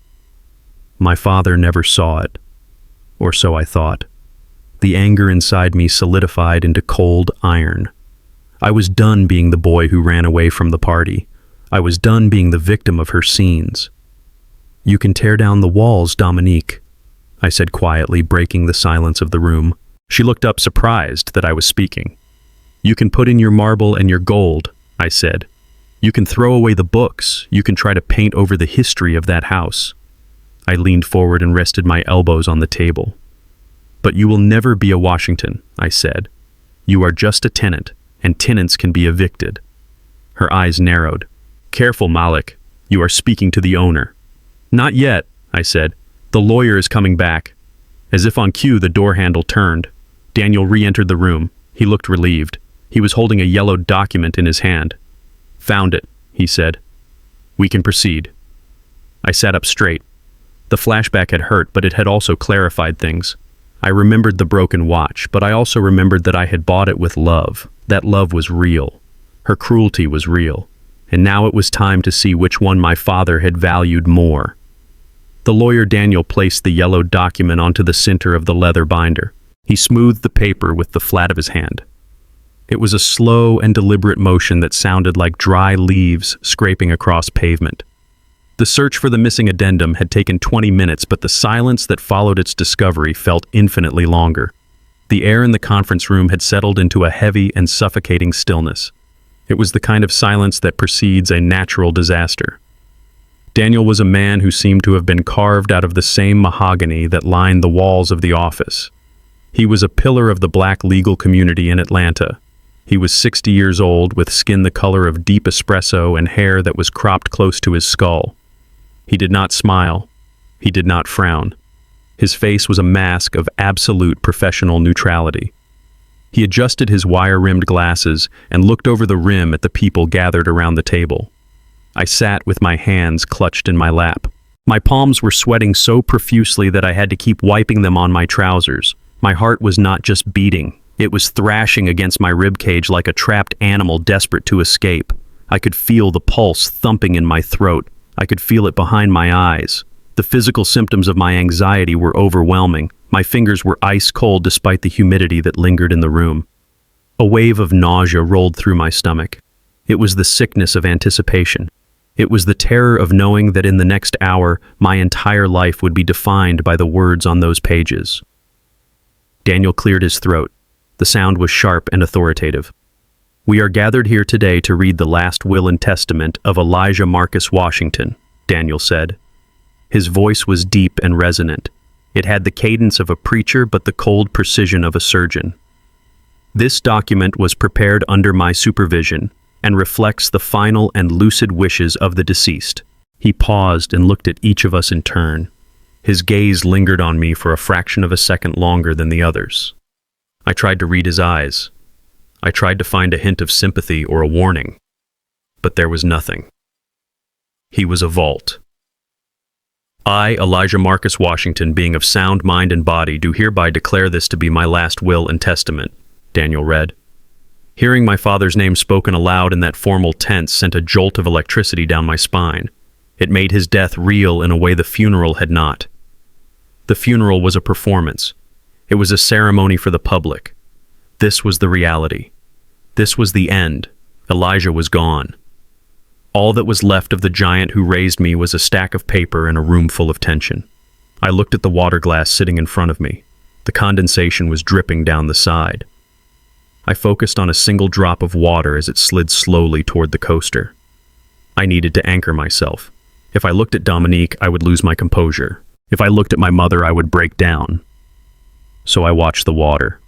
My father never saw it, or so I thought. The anger inside me solidified into cold iron. I was done being the boy who ran away from the party. I was done being the victim of her scenes. "You can tear down the walls, Dominique," I said quietly, breaking the silence of the room. She looked up, surprised that I was speaking. "You can put in your marble and your gold," I said. "You can throw away the books. You can try to paint over the history of that house." I leaned forward and rested my elbows on the table. "But you will never be a Washington," I said. "You are just a tenant, and tenants can be evicted." Her eyes narrowed. "Careful, Malik. You are speaking to the owner." "Not yet," I said. "The lawyer is coming back." As if on cue, the door handle turned. Daniel re-entered the room. He looked relieved. He was holding a yellow document in his hand. "Found it," he said. "We can proceed." I sat up straight. The flashback had hurt, but it had also clarified things. I remembered the broken watch, but I also remembered that I had bought it with love. That love was real. Her cruelty was real. And now it was time to see which one my father had valued more. The lawyer Daniel placed the yellow document onto the center of the leather binder. He smoothed the paper with the flat of his hand. It was a slow and deliberate motion that sounded like dry leaves scraping across pavement. The search for the missing addendum had taken 20 minutes, but the silence that followed its discovery felt infinitely longer. The air in the conference room had settled into a heavy and suffocating stillness. It was the kind of silence that precedes a natural disaster. Daniel was a man who seemed to have been carved out of the same mahogany that lined the walls of the office. He was a pillar of the black legal community in Atlanta. He was 60 years old, with skin the color of deep espresso and hair that was cropped close to his skull. He did not smile. He did not frown. His face was a mask of absolute professional neutrality. He adjusted his wire-rimmed glasses and looked over the rim at the people gathered around the table. I sat with my hands clutched in my lap. My palms were sweating so profusely that I had to keep wiping them on my trousers. My heart was not just beating. It was thrashing against my ribcage like a trapped animal desperate to escape. I could feel the pulse thumping in my throat. I could feel it behind my eyes. The physical symptoms of my anxiety were overwhelming. My fingers were ice cold despite the humidity that lingered in the room. A wave of nausea rolled through my stomach. It was the sickness of anticipation. It was the terror of knowing that in the next hour, my entire life would be defined by the words on those pages. Daniel cleared his throat. The sound was sharp and authoritative. "We are gathered here today to read the last will and testament of Elijah Marcus Washington," Daniel said. His voice was deep and resonant. It had the cadence of a preacher but the cold precision of a surgeon. "This document was prepared under my supervision and reflects the final and lucid wishes of the deceased." He paused and looked at each of us in turn. His gaze lingered on me for a fraction of a second longer than the others. I tried to read his eyes. I tried to find a hint of sympathy or a warning, but there was nothing. He was a vault. I, Elijah Marcus Washington, being of sound mind and body, do hereby declare this to be my last will and testament, Daniel read. Hearing my father's name spoken aloud in that formal tense sent a jolt of electricity down my spine. It made his death real in a way the funeral had not. The funeral was a performance. It was a ceremony for the public. This was the reality. This was the end. Elijah was gone. All that was left of the giant who raised me was a stack of paper and a room full of tension. I looked at the water glass sitting in front of me. The condensation was dripping down the side. I focused on a single drop of water as it slid slowly toward the coaster. I needed to anchor myself. If I looked at Dominique, I would lose my composure. If I looked at my mother, I would break down. So I watched the water.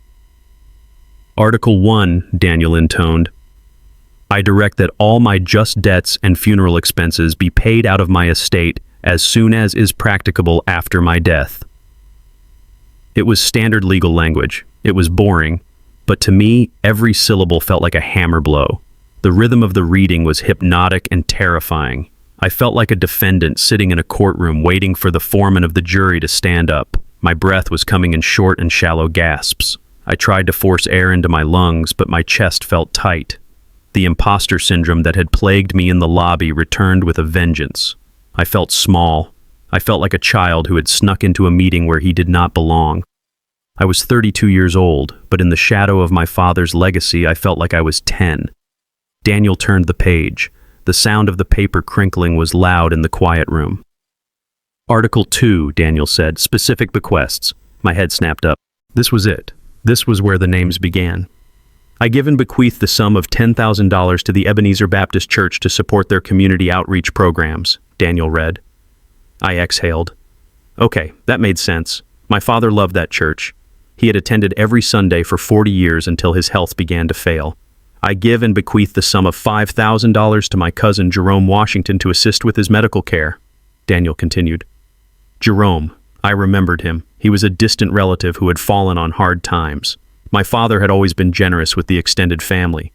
Article 1, Daniel intoned. I direct that all my just debts and funeral expenses be paid out of my estate as soon as is practicable after my death. It was standard legal language. It was boring, but to me, every syllable felt like a hammer blow. The rhythm of the reading was hypnotic and terrifying. I felt like a defendant sitting in a courtroom waiting for the foreman of the jury to stand up. My breath was coming in short and shallow gasps. I tried to force air into my lungs, but my chest felt tight. The imposter syndrome that had plagued me in the lobby returned with a vengeance. I felt small. I felt like a child who had snuck into a meeting where he did not belong. I was 32 years old, but in the shadow of my father's legacy, I felt like I was 10. Daniel turned the page. The sound of the paper crinkling was loud in the quiet room. Article 2, Daniel said, specific bequests. My head snapped up. This was it. This was where the names began. I give and bequeath the sum of $10,000 to the Ebenezer Baptist Church to support their community outreach programs, Daniel read. I exhaled. Okay, that made sense. My father loved that church. He had attended every Sunday for 40 years until his health began to fail. I give and bequeath the sum of $5,000 to my cousin Jerome Washington to assist with his medical care, Daniel continued. Jerome, I remembered him. He was a distant relative who had fallen on hard times. My father had always been generous with the extended family.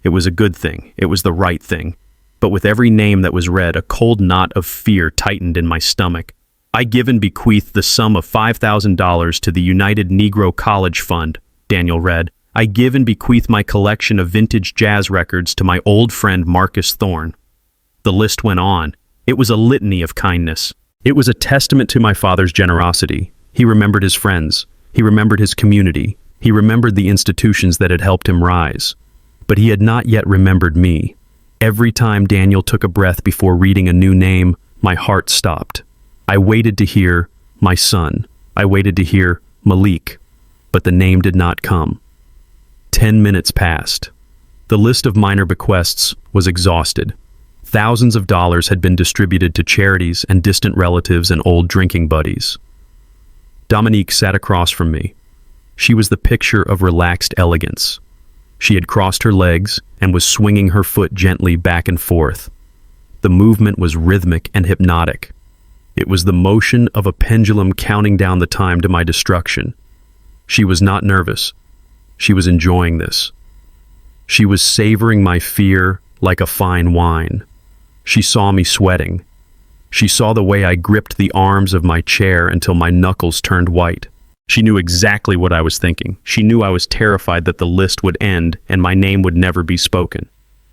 It was a good thing. It was the right thing. But with every name that was read, a cold knot of fear tightened in my stomach. I give and bequeath the sum of $5,000 to the United Negro College Fund, Daniel read. I give and bequeath my collection of vintage jazz records to my old friend Marcus Thorne. The list went on. It was a litany of kindness. It was a testament to my father's generosity. He remembered his friends. He remembered his community. He remembered the institutions that had helped him rise. But he had not yet remembered me. Every time Daniel took a breath before reading a new name, my heart stopped. I waited to hear my son. I waited to hear Malik. But the name did not come. 10 minutes passed. The list of minor bequests was exhausted. Thousands of dollars had been distributed to charities and distant relatives and old drinking buddies. Dominique sat across from me. She was the picture of relaxed elegance. She had crossed her legs and was swinging her foot gently back and forth. The movement was rhythmic and hypnotic. It was the motion of a pendulum counting down the time to my destruction. She was not nervous. She was enjoying this. She was savoring my fear like a fine wine. She saw me sweating. She saw the way I gripped the arms of my chair until my knuckles turned white. She knew exactly what I was thinking. She knew I was terrified that the list would end and my name would never be spoken.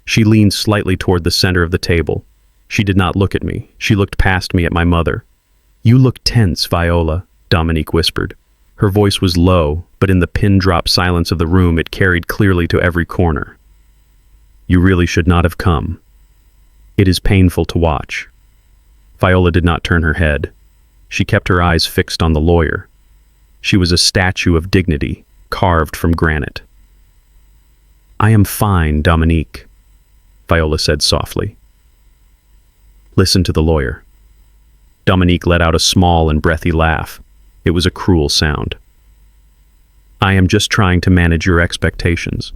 She leaned slightly toward the center of the table. She did not look at me. She looked past me at my mother. You look tense, Viola, Dominique whispered. Her voice was low, but in the pin-drop silence of the room it carried clearly to every corner. You really should not have come. It is painful to watch. Viola did not turn her head. She kept her eyes fixed on the lawyer. She was a statue of dignity, carved from granite. I am fine, Dominique, Viola said softly. Listen to the lawyer. Dominique let out a small and breathy laugh. It was a cruel sound. I am just trying to manage your expectations.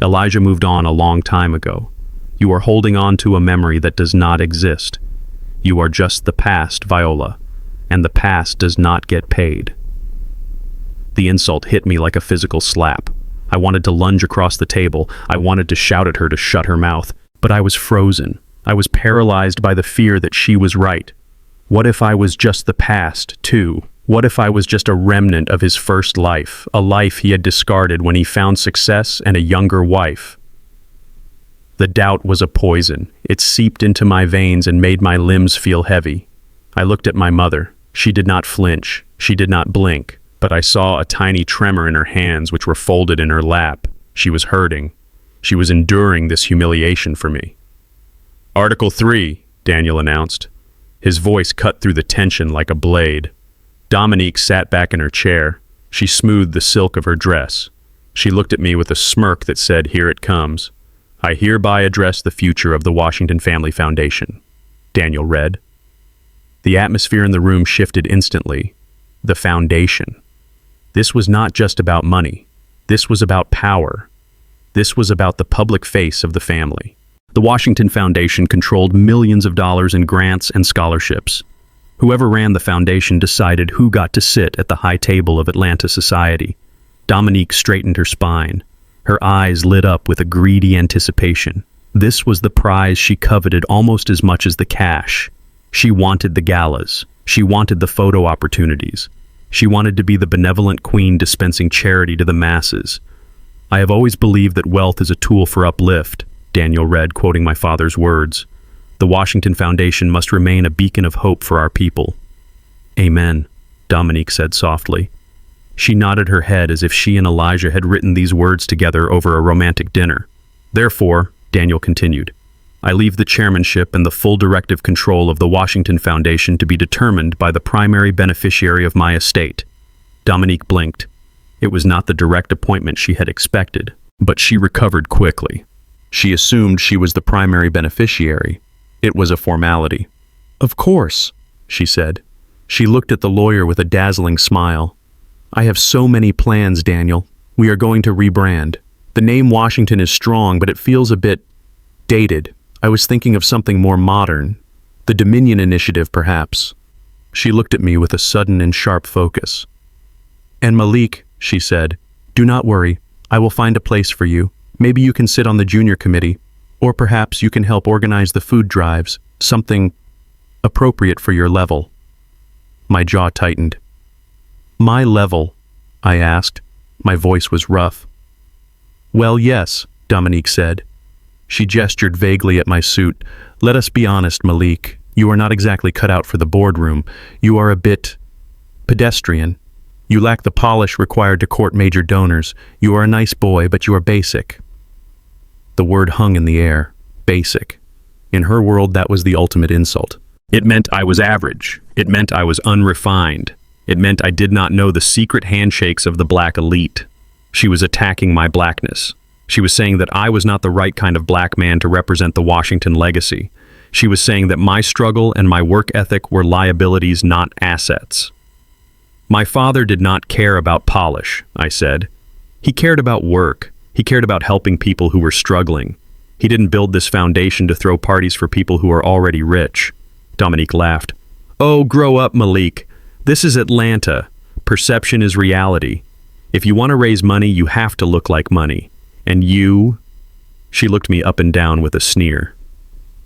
Elijah moved on a long time ago. You are holding on to a memory that does not exist. You are just the past, Viola, and the past does not get paid. The insult hit me like a physical slap. I wanted to lunge across the table. I wanted to shout at her to shut her mouth, but I was frozen. I was paralyzed by the fear that she was right. What if I was just the past, too? What if I was just a remnant of his first life, a life he had discarded when he found success and a younger wife? The doubt was a poison. It seeped into my veins and made my limbs feel heavy. I looked at my mother. She did not flinch. She did not blink, but I saw a tiny tremor in her hands which were folded in her lap. She was hurting. She was enduring this humiliation for me. Article 3, Daniel announced. His voice cut through the tension like a blade. Dominique sat back in her chair. She smoothed the silk of her dress. She looked at me with a smirk that said, "Here it comes. I hereby address the future of the Washington Family Foundation." Daniel read. The atmosphere in the room shifted instantly. The foundation. This was not just about money. This was about power. This was about the public face of the family. The Washington Foundation controlled millions of dollars in grants and scholarships. Whoever ran the foundation decided who got to sit at the high table of Atlanta society. Dominique straightened her spine. Her eyes lit up with a greedy anticipation. This was the prize she coveted almost as much as the cash. She wanted the galas. She wanted the photo opportunities. She wanted to be the benevolent queen dispensing charity to the masses. "I have always believed that wealth is a tool for uplift," Daniel read, quoting my father's words. "The Washington Foundation must remain a beacon of hope for our people." "Amen," Dominique said softly. She nodded her head as if she and Elijah had written these words together over a romantic dinner. "Therefore," Daniel continued, "I leave the chairmanship and the full directive control of the Washington Foundation to be determined by the primary beneficiary of my estate." Dominique blinked. It was not the direct appointment she had expected, but she recovered quickly. She assumed she was the primary beneficiary. It was a formality. "Of course," she said. She looked at the lawyer with a dazzling smile. "I have so many plans, Daniel. We are going to rebrand. The name Washington is strong, but it feels a bit dated. I was thinking of something more modern. The Dominion Initiative, perhaps." She looked at me with a sudden and sharp focus. "And Malik," she said, "do not worry. I will find a place for you. Maybe you can sit on the junior committee, or perhaps you can help organize the food drives, something appropriate for your level." My jaw tightened. "My level?" I asked. My voice was rough. "Well, yes," Dominique said. She gestured vaguely at my suit. "Let us be honest, Malik. You are not exactly cut out for the boardroom. You are a bit pedestrian. You lack the polish required to court major donors. You are a nice boy, but you are basic." The word hung in the air. Basic. In her world, that was the ultimate insult. It meant I was average. It meant I was unrefined. It meant I did not know the secret handshakes of the black elite. She was attacking my blackness. She was saying that I was not the right kind of black man to represent the Washington legacy. She was saying that my struggle and my work ethic were liabilities, not assets. "My father did not care about polish," I said. "He cared about work. He cared about helping people who were struggling. He didn't build this foundation to throw parties for people who are already rich." Dominique laughed. "Oh, grow up, Malik. This is Atlanta. Perception is reality. If you want to raise money, you have to look like money. And you..." She looked me up and down with a sneer.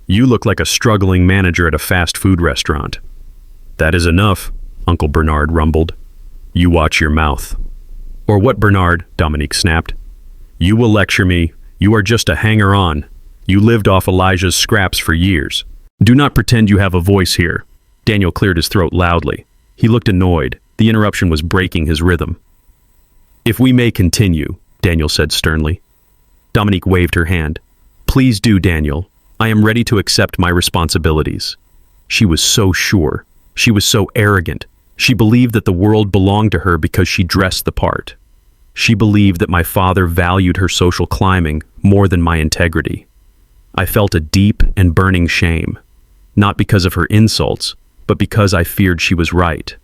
"You look like a struggling manager at a fast food restaurant." "That is enough," Uncle Bernard rumbled. "You watch your mouth." "Or what, Bernard?" Dominique snapped. "You will lecture me. You are just a hanger-on. You lived off Elijah's scraps for years. Do not pretend you have a voice here." Daniel cleared his throat loudly. He looked annoyed. The interruption was breaking his rhythm. "If we may continue," Daniel said sternly. Dominique waved her hand. "Please do, Daniel. I am ready to accept my responsibilities." She was so sure. She was so arrogant. She believed that the world belonged to her because she dressed the part. She believed that my father valued her social climbing more than my integrity. I felt a deep and burning shame, not because of her insults, but because I feared she was right.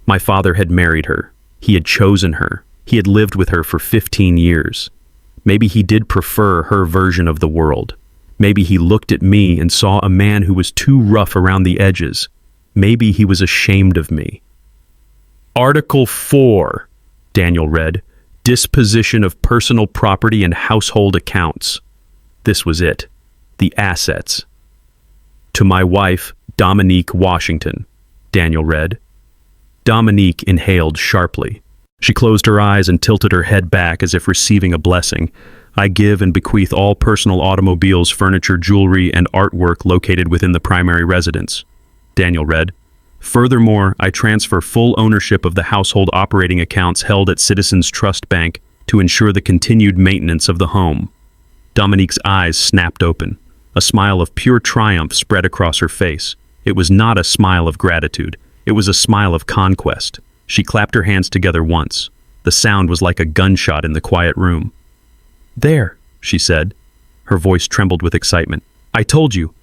My father had married her. He had chosen her. He had lived with her for 15 years. Maybe he did prefer her version of the world. Maybe he looked at me and saw a man who was too rough around the edges. Maybe he was ashamed of me. "Article 4, Daniel read, "Disposition of personal property and household accounts." This was it. The assets. "To my wife, Dominique Washington, Daniel read. Dominique inhaled sharply. She closed her eyes and tilted her head back as if receiving a blessing. I give and bequeath all personal automobiles, furniture, jewelry, and artwork located within the primary residence. Daniel read. Furthermore, I transfer full ownership of the household operating accounts held at Citizens Trust Bank to ensure the continued maintenance of the home. Dominique's eyes snapped open. A smile of pure triumph spread across her face. It was not a smile of gratitude. It was a smile of conquest. She clapped her hands together once. The sound was like a gunshot in the quiet room. "There," she said. Her voice trembled with excitement. I told you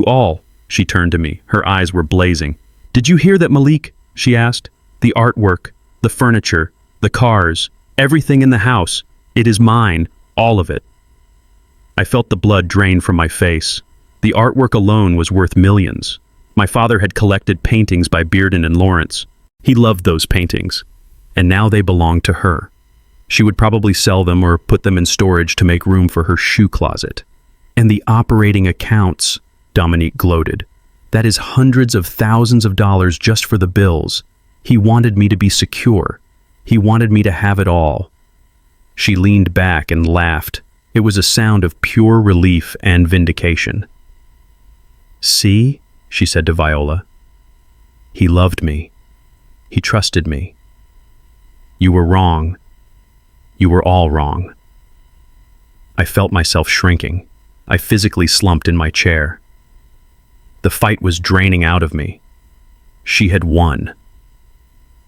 all." She turned to me. Her eyes were blazing. "Did you hear that, Malik?" she asked. "The artwork, the furniture, the cars, everything in the house. It is mine, all of it." I felt the blood drain from my face. The artwork alone was worth millions. My father had collected paintings by Bearden and Lawrence. He loved those paintings, and now they belonged to her. She would probably sell them or put them in storage to make room for her shoe closet. "And the operating accounts," Dominique gloated. "That is hundreds of thousands of dollars just for the bills. He wanted me to be secure. He wanted me to have it all." She leaned back and laughed. It was a sound of pure relief and vindication. "See," she said to Viola. "He loved me. He trusted me. You were wrong. You were all wrong." I felt myself shrinking. I physically slumped in my chair. The fight was draining out of me. She had won.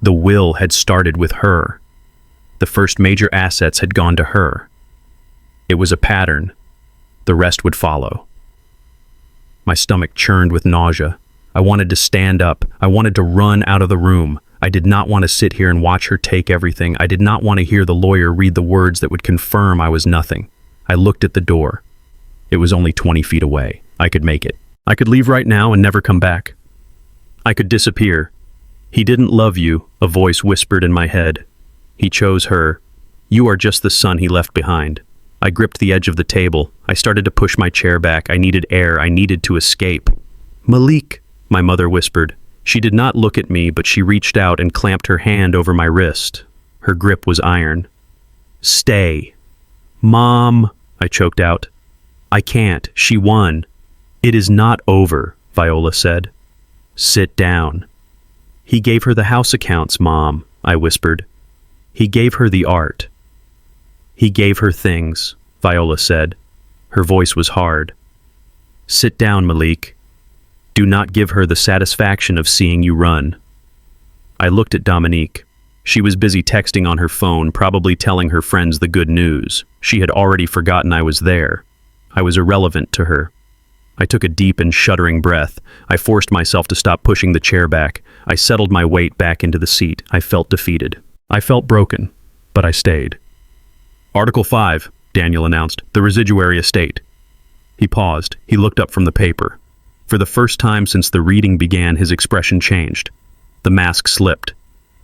The will had started with her. The first major assets had gone to her. It was a pattern. The rest would follow. My stomach churned with nausea. I wanted to stand up. I wanted to run out of the room. I did not want to sit here and watch her take everything. I did not want to hear the lawyer read the words that would confirm I was nothing. I looked at the door. It was only 20 feet away. I could make it. I could leave right now and never come back. I could disappear. "He didn't love you," a voice whispered in my head. "He chose her. You are just the son he left behind." I gripped the edge of the table. I started to push my chair back. I needed air. I needed to escape. "Malik," my mother whispered. She did not look at me, but she reached out and clamped her hand over my wrist. Her grip was iron. "Stay." "Mom," I choked out. "I can't. She won." "It is not over," Viola said. "Sit down." "He gave her the house accounts, Mom," I whispered. "He gave her the art." "He gave her things," Viola said. Her voice was hard. "Sit down, Malik. Do not give her the satisfaction of seeing you run." I looked at Dominique. She was busy texting on her phone, probably telling her friends the good news. She had already forgotten I was there. I was irrelevant to her. I took a deep and shuddering breath. I forced myself to stop pushing the chair back. I settled my weight back into the seat. I felt defeated. I felt broken, but I stayed. "Article 5, Daniel announced, "the residuary estate." He paused. He looked up from the paper. For the first time since the reading began, his expression changed. The mask slipped.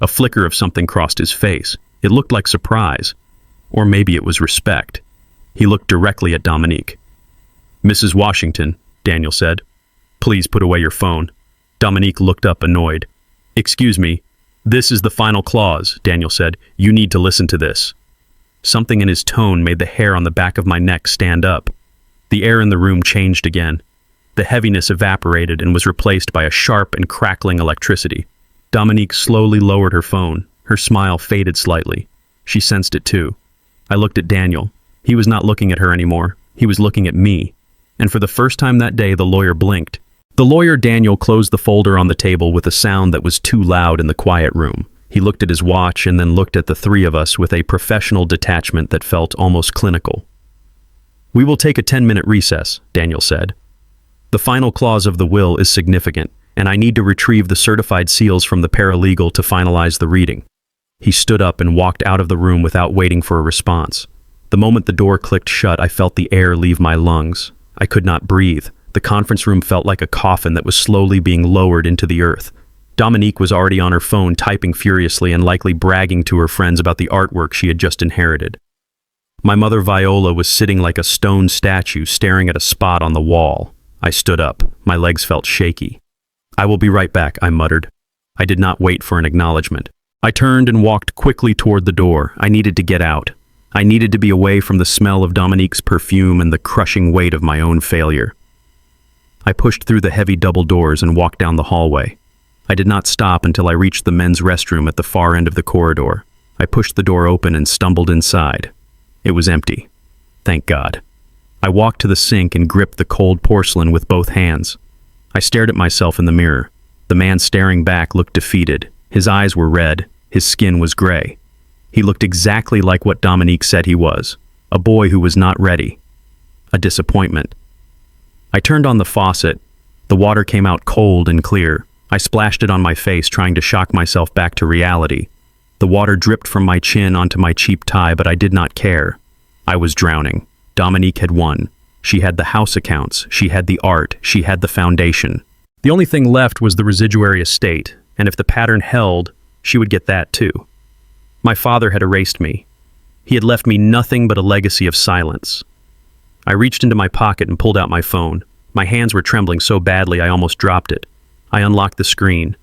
A flicker of something crossed his face. It looked like surprise. Or maybe it was respect. He looked directly at Dominique. "Mrs. Washington," Daniel said, "please put away your phone." Dominique looked up annoyed. "Excuse me, this is the final clause," Daniel said. "You need to listen to this." Something in his tone made the hair on the back of my neck stand up. The air in the room changed again. The heaviness evaporated and was replaced by a sharp and crackling electricity. Dominique slowly lowered her phone. Her smile faded slightly. She sensed it too. I looked at Daniel. He was not looking at her anymore. He was looking at me. And for the first time that day, the lawyer blinked. The lawyer Daniel closed the folder on the table with a sound that was too loud in the quiet room. He looked at his watch and then looked at the three of us with a professional detachment that felt almost clinical. "We will take a 10-minute recess," Daniel said. "The final clause of the will is significant, and I need to retrieve the certified seals from the paralegal to finalize the reading." He stood up and walked out of the room without waiting for a response. The moment the door clicked shut, I felt the air leave my lungs. I could not breathe. The conference room felt like a coffin that was slowly being lowered into the earth. Dominique was already on her phone, typing furiously and likely bragging to her friends about the artwork she had just inherited. My mother Viola was sitting like a stone statue, staring at a spot on the wall. I stood up. My legs felt shaky. "I will be right back," I muttered. I did not wait for an acknowledgement. I turned and walked quickly toward the door. I needed to get out. I needed to be away from the smell of Dominique's perfume and the crushing weight of my own failure. I pushed through the heavy double doors and walked down the hallway. I did not stop until I reached the men's restroom at the far end of the corridor. I pushed the door open and stumbled inside. It was empty. Thank God. I walked to the sink and gripped the cold porcelain with both hands. I stared at myself in the mirror. The man staring back looked defeated. His eyes were red. His skin was gray. He looked exactly like what Dominique said he was. A boy who was not ready. A disappointment. I turned on the faucet. The water came out cold and clear. I splashed it on my face, trying to shock myself back to reality. The water dripped from my chin onto my cheap tie, but I did not care. I was drowning. Dominique had won. She had the house accounts. She had the art. She had the foundation. The only thing left was the residuary estate, and if the pattern held, she would get that too. My father had erased me. He had left me nothing but a legacy of silence. I reached into my pocket and pulled out my phone. My hands were trembling so badly I almost dropped it. I unlocked the screen.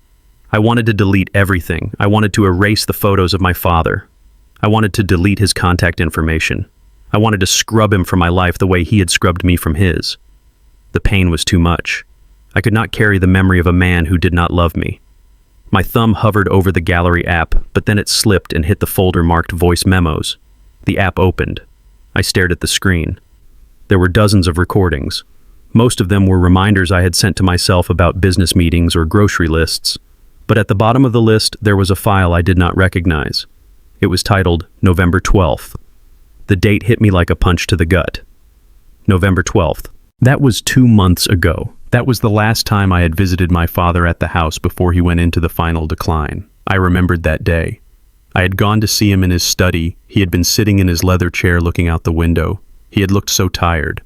I wanted to delete everything. I wanted to erase the photos of my father. I wanted to delete his contact information. I wanted to scrub him from my life the way he had scrubbed me from his. The pain was too much. I could not carry the memory of a man who did not love me. My thumb hovered over the gallery app, but then it slipped and hit the folder marked voice memos. The app opened. I stared at the screen. There were dozens of recordings. Most of them were reminders I had sent to myself about business meetings or grocery lists. But at the bottom of the list, there was a file I did not recognize. It was titled November 12th. The date hit me like a punch to the gut. November 12th. That was 2 months ago. That was the last time I had visited my father at the house before he went into the final decline. I remembered that day. I had gone to see him in his study. He had been sitting in his leather chair looking out the window. He had looked so tired.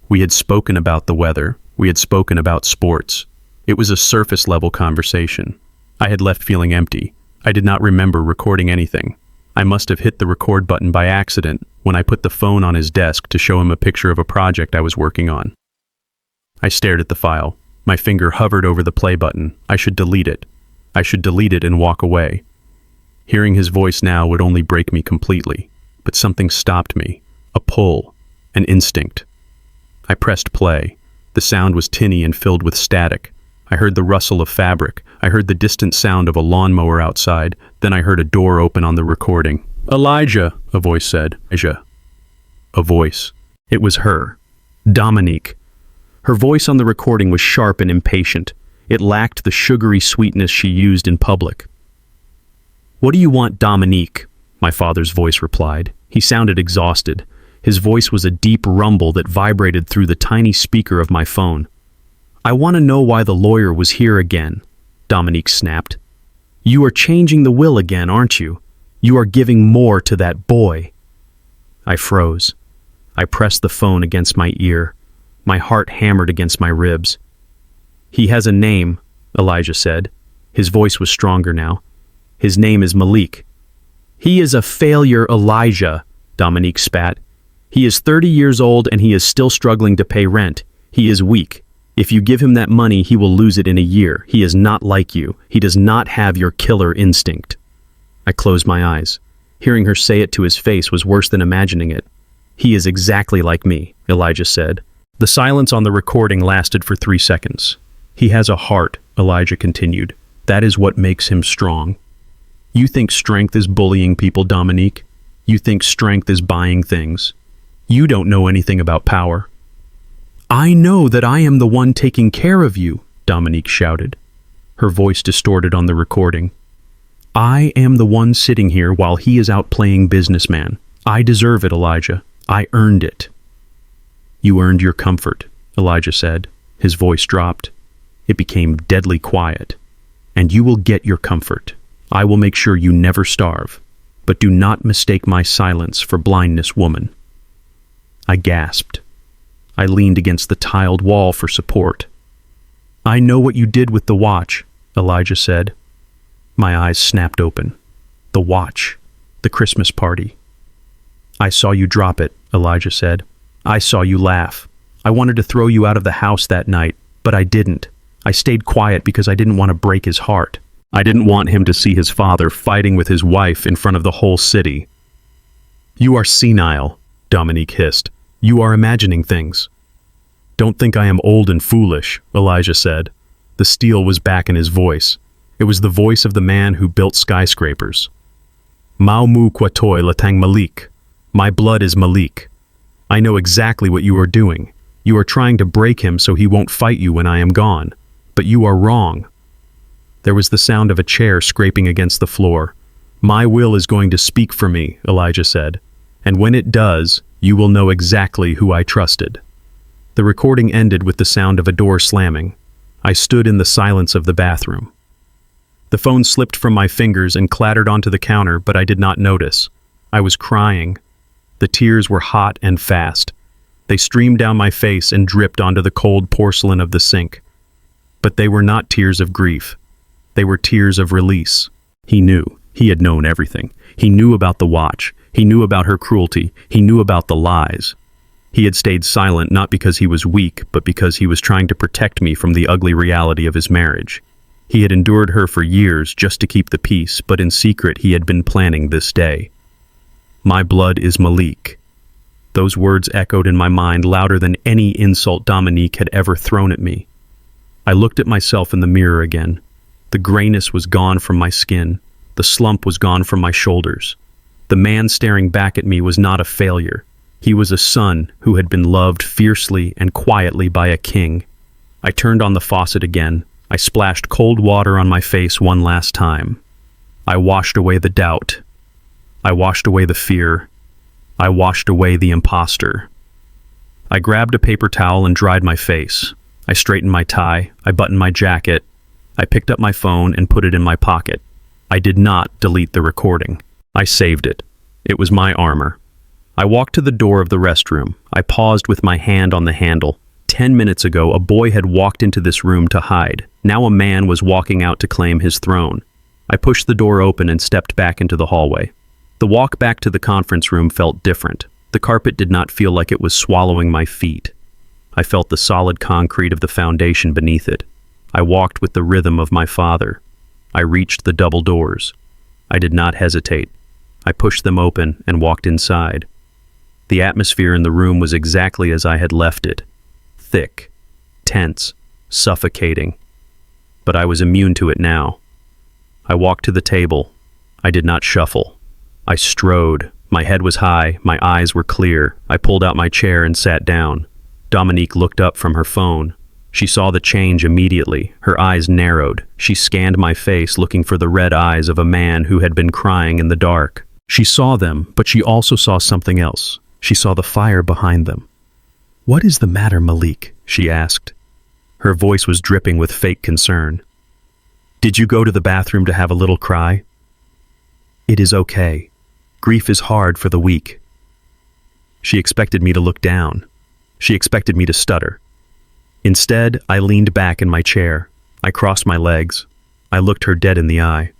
We had spoken about the weather. We had spoken about sports. It was a surface-level conversation. I had left feeling empty. I did not remember recording anything. I must have hit the record button by accident when I put the phone on his desk to show him a picture of a project I was working on. I stared at the file. My finger hovered over the play button. I should delete it. I should delete it and walk away. Hearing his voice now would only break me completely, but something stopped me. A pull. An instinct. I pressed play. The sound was tinny and filled with static. I heard the rustle of fabric. I heard the distant sound of a lawnmower outside. Then I heard a door open on the recording. "Elijah," a voice said. "Elijah." A voice. It was her. Dominique. Her voice on the recording was sharp and impatient. It lacked the sugary sweetness she used in public. "What do you want, Dominique?" my father's voice replied. He sounded exhausted. His voice was a deep rumble that vibrated through the tiny speaker of my phone. "I want to know why the lawyer was here again," Dominique snapped. "You are changing the will again, aren't you? You are giving more to that boy." I froze. I pressed the phone against my ear. My heart hammered against my ribs. "He has a name," Elijah said. His voice was stronger now. "His name is Malik." "He is a failure, Elijah," Dominique spat. "He is 30 years old and he is still struggling to pay rent. He is weak. If you give him that money, he will lose it in a year. He is not like you. He does not have your killer instinct." I closed my eyes. Hearing her say it to his face was worse than imagining it. "He is exactly like me," Elijah said. The silence on the recording lasted for 3 seconds. "He has a heart," Elijah continued. "That is what makes him strong. You think strength is bullying people, Dominique. You think strength is buying things. You don't know anything about power." "I know that I am the one taking care of you," Dominique shouted. Her voice distorted on the recording. "I am the one sitting here while he is out playing businessman. I deserve it, Elijah. I earned it." "You earned your comfort," Elijah said. His voice dropped. It became deadly quiet. "And you will get your comfort. I will make sure you never starve. But do not mistake my silence for blindness, woman." I gasped. I leaned against the tiled wall for support. "I know what you did with the watch," Elijah said. My eyes snapped open. The watch. The Christmas party. "I saw you drop it," Elijah said. "I saw you laugh. I wanted to throw you out of the house that night, but I didn't. I stayed quiet because I didn't want to break his heart. I didn't want him to see his father fighting with his wife in front of the whole city. "You are senile," Dominique hissed. "You are imagining things." "Don't think I am old and foolish," Elijah said. The steel was back in his voice. It was the voice of the man who built skyscrapers. "Mau mu kwatoi latang Malik. My blood is Malik. I know exactly what you are doing. You are trying to break him so he won't fight you when I am gone. But you are wrong." There was the sound of a chair scraping against the floor. "My will is going to speak for me," Elijah said. "And when it does, you will know exactly who I trusted." The recording ended with the sound of a door slamming. I stood in the silence of the bathroom. The phone slipped from my fingers and clattered onto the counter, but I did not notice. I was crying. The tears were hot and fast. They streamed down my face and dripped onto the cold porcelain of the sink. But they were not tears of grief. They were tears of release. He knew. He had known everything. He knew about the watch. He knew about her cruelty. He knew about the lies. He had stayed silent not because he was weak, but because he was trying to protect me from the ugly reality of his marriage. He had endured her for years just to keep the peace, but in secret he had been planning this day. "My blood is Malik." Those words echoed in my mind louder than any insult Dominique had ever thrown at me. I looked at myself in the mirror again. The grayness was gone from my skin. The slump was gone from my shoulders. The man staring back at me was not a failure. He was a son who had been loved fiercely and quietly by a king. I turned on the faucet again. I splashed cold water on my face one last time. I washed away the doubt. I washed away the fear. I washed away the imposter. I grabbed a paper towel and dried my face. I straightened my tie. I buttoned my jacket. I picked up my phone and put it in my pocket. I did not delete the recording. I saved it. It was my armor. I walked to the door of the restroom. I paused with my hand on the handle. 10 minutes ago, a boy had walked into this room to hide. Now a man was walking out to claim his throne. I pushed the door open and stepped back into the hallway. The walk back to the conference room felt different. The carpet did not feel like it was swallowing my feet. I felt the solid concrete of the foundation beneath it. I walked with the rhythm of my father. I reached the double doors. I did not hesitate. I pushed them open and walked inside. The atmosphere in the room was exactly as I had left it. Thick, tense, suffocating. But I was immune to it now. I walked to the table. I did not shuffle. I strode. My head was high. My eyes were clear. I pulled out my chair and sat down. Dominique looked up from her phone. She saw the change immediately. Her eyes narrowed. She scanned my face, looking for the red eyes of a man who had been crying in the dark. She saw them, but she also saw something else. She saw the fire behind them. "What is the matter, Malik?" she asked. Her voice was dripping with fake concern. "Did you go to the bathroom to have a little cry?" "It is okay. Grief is hard for the weak." She expected me to look down. She expected me to stutter. Instead, I leaned back in my chair. I crossed my legs. I looked her dead in the eye.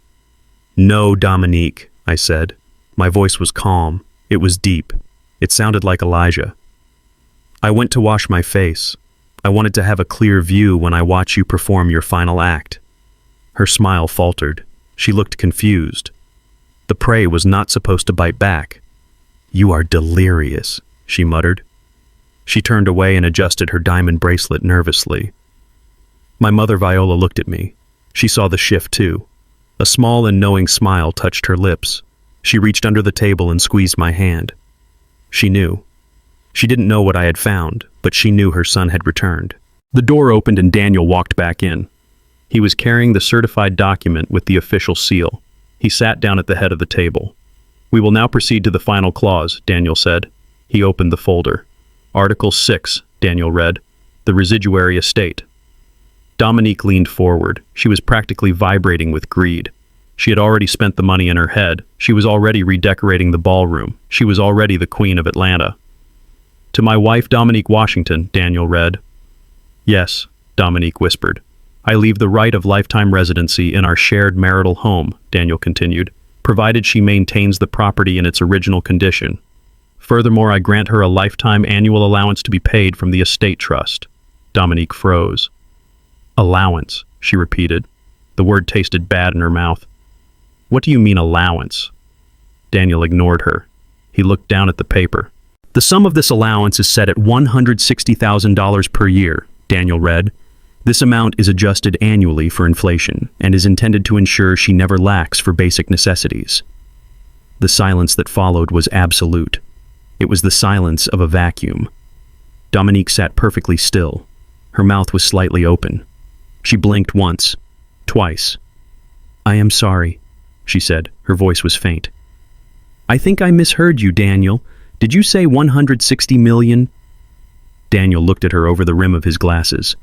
"No, Dominique," I said. My voice was calm. It was deep. It sounded like Elijah. "I went to wash my face. I wanted to have a clear view when I watch you perform your final act." Her smile faltered. She looked confused. The prey was not supposed to bite back. "You are delirious," she muttered. She turned away and adjusted her diamond bracelet nervously. My mother Viola looked at me. She saw the shift too. A small and knowing smile touched her lips. She reached under the table and squeezed my hand. She knew. She didn't know what I had found, but she knew her son had returned. The door opened and Daniel walked back in. He was carrying the certified document with the official seal. He sat down at the head of the table. "We will now proceed to the final clause," Daniel said. He opened the folder. "Article 6, Daniel read, the residuary estate." Dominique leaned forward. She was practically vibrating with greed. She had already spent the money in her head. She was already redecorating the ballroom. She was already the Queen of Atlanta. "To my wife, Dominique Washington," Daniel read. "Yes," Dominique whispered. "I leave the right of lifetime residency in our shared marital home," Daniel continued, "provided she maintains the property in its original condition. Furthermore, I grant her a lifetime annual allowance to be paid from the estate trust." Dominique froze. Allowance, she repeated. The word tasted bad in her mouth. What do you mean allowance? Daniel ignored her. He looked down at the paper. The sum of this allowance is set at $160,000 per year, Daniel read. This amount is adjusted annually for inflation and is intended to ensure she never lacks for basic necessities. The silence that followed was absolute. It was the silence of a vacuum. Dominique sat perfectly still. Her mouth was slightly open. She blinked once, twice. "I am sorry," she said. Her voice was faint. "I think I misheard you, Daniel. Did you say 160 million? Daniel looked at her over the rim of his glasses.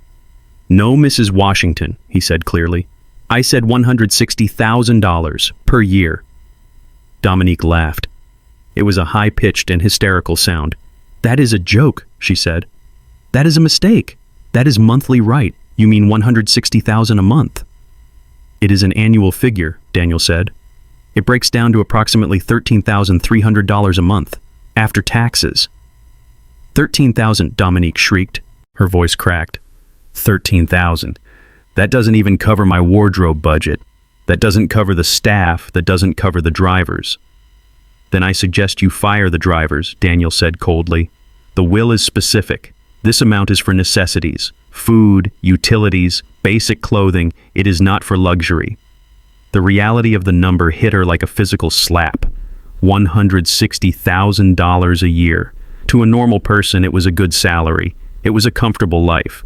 "No, Mrs. Washington," he said clearly. "I said $160,000 per year." Dominique laughed. It was a high-pitched and hysterical sound. "That is a joke," she said. "That is a mistake. That is monthly right. You mean 160,000 a month." "It is an annual figure," Daniel said. "It breaks down to approximately $13,300 a month, after taxes." "13,000, Dominique shrieked. Her voice cracked. 13,000. That doesn't even cover my wardrobe budget. That doesn't cover the staff. That doesn't cover the drivers." "Then I suggest you fire the drivers," Daniel said coldly. "The will is specific. This amount is for necessities, food, utilities, basic clothing. It is not for luxury." The reality of the number hit her like a physical slap. $160,000 a year. To a normal person, it was a good salary. It was a comfortable life.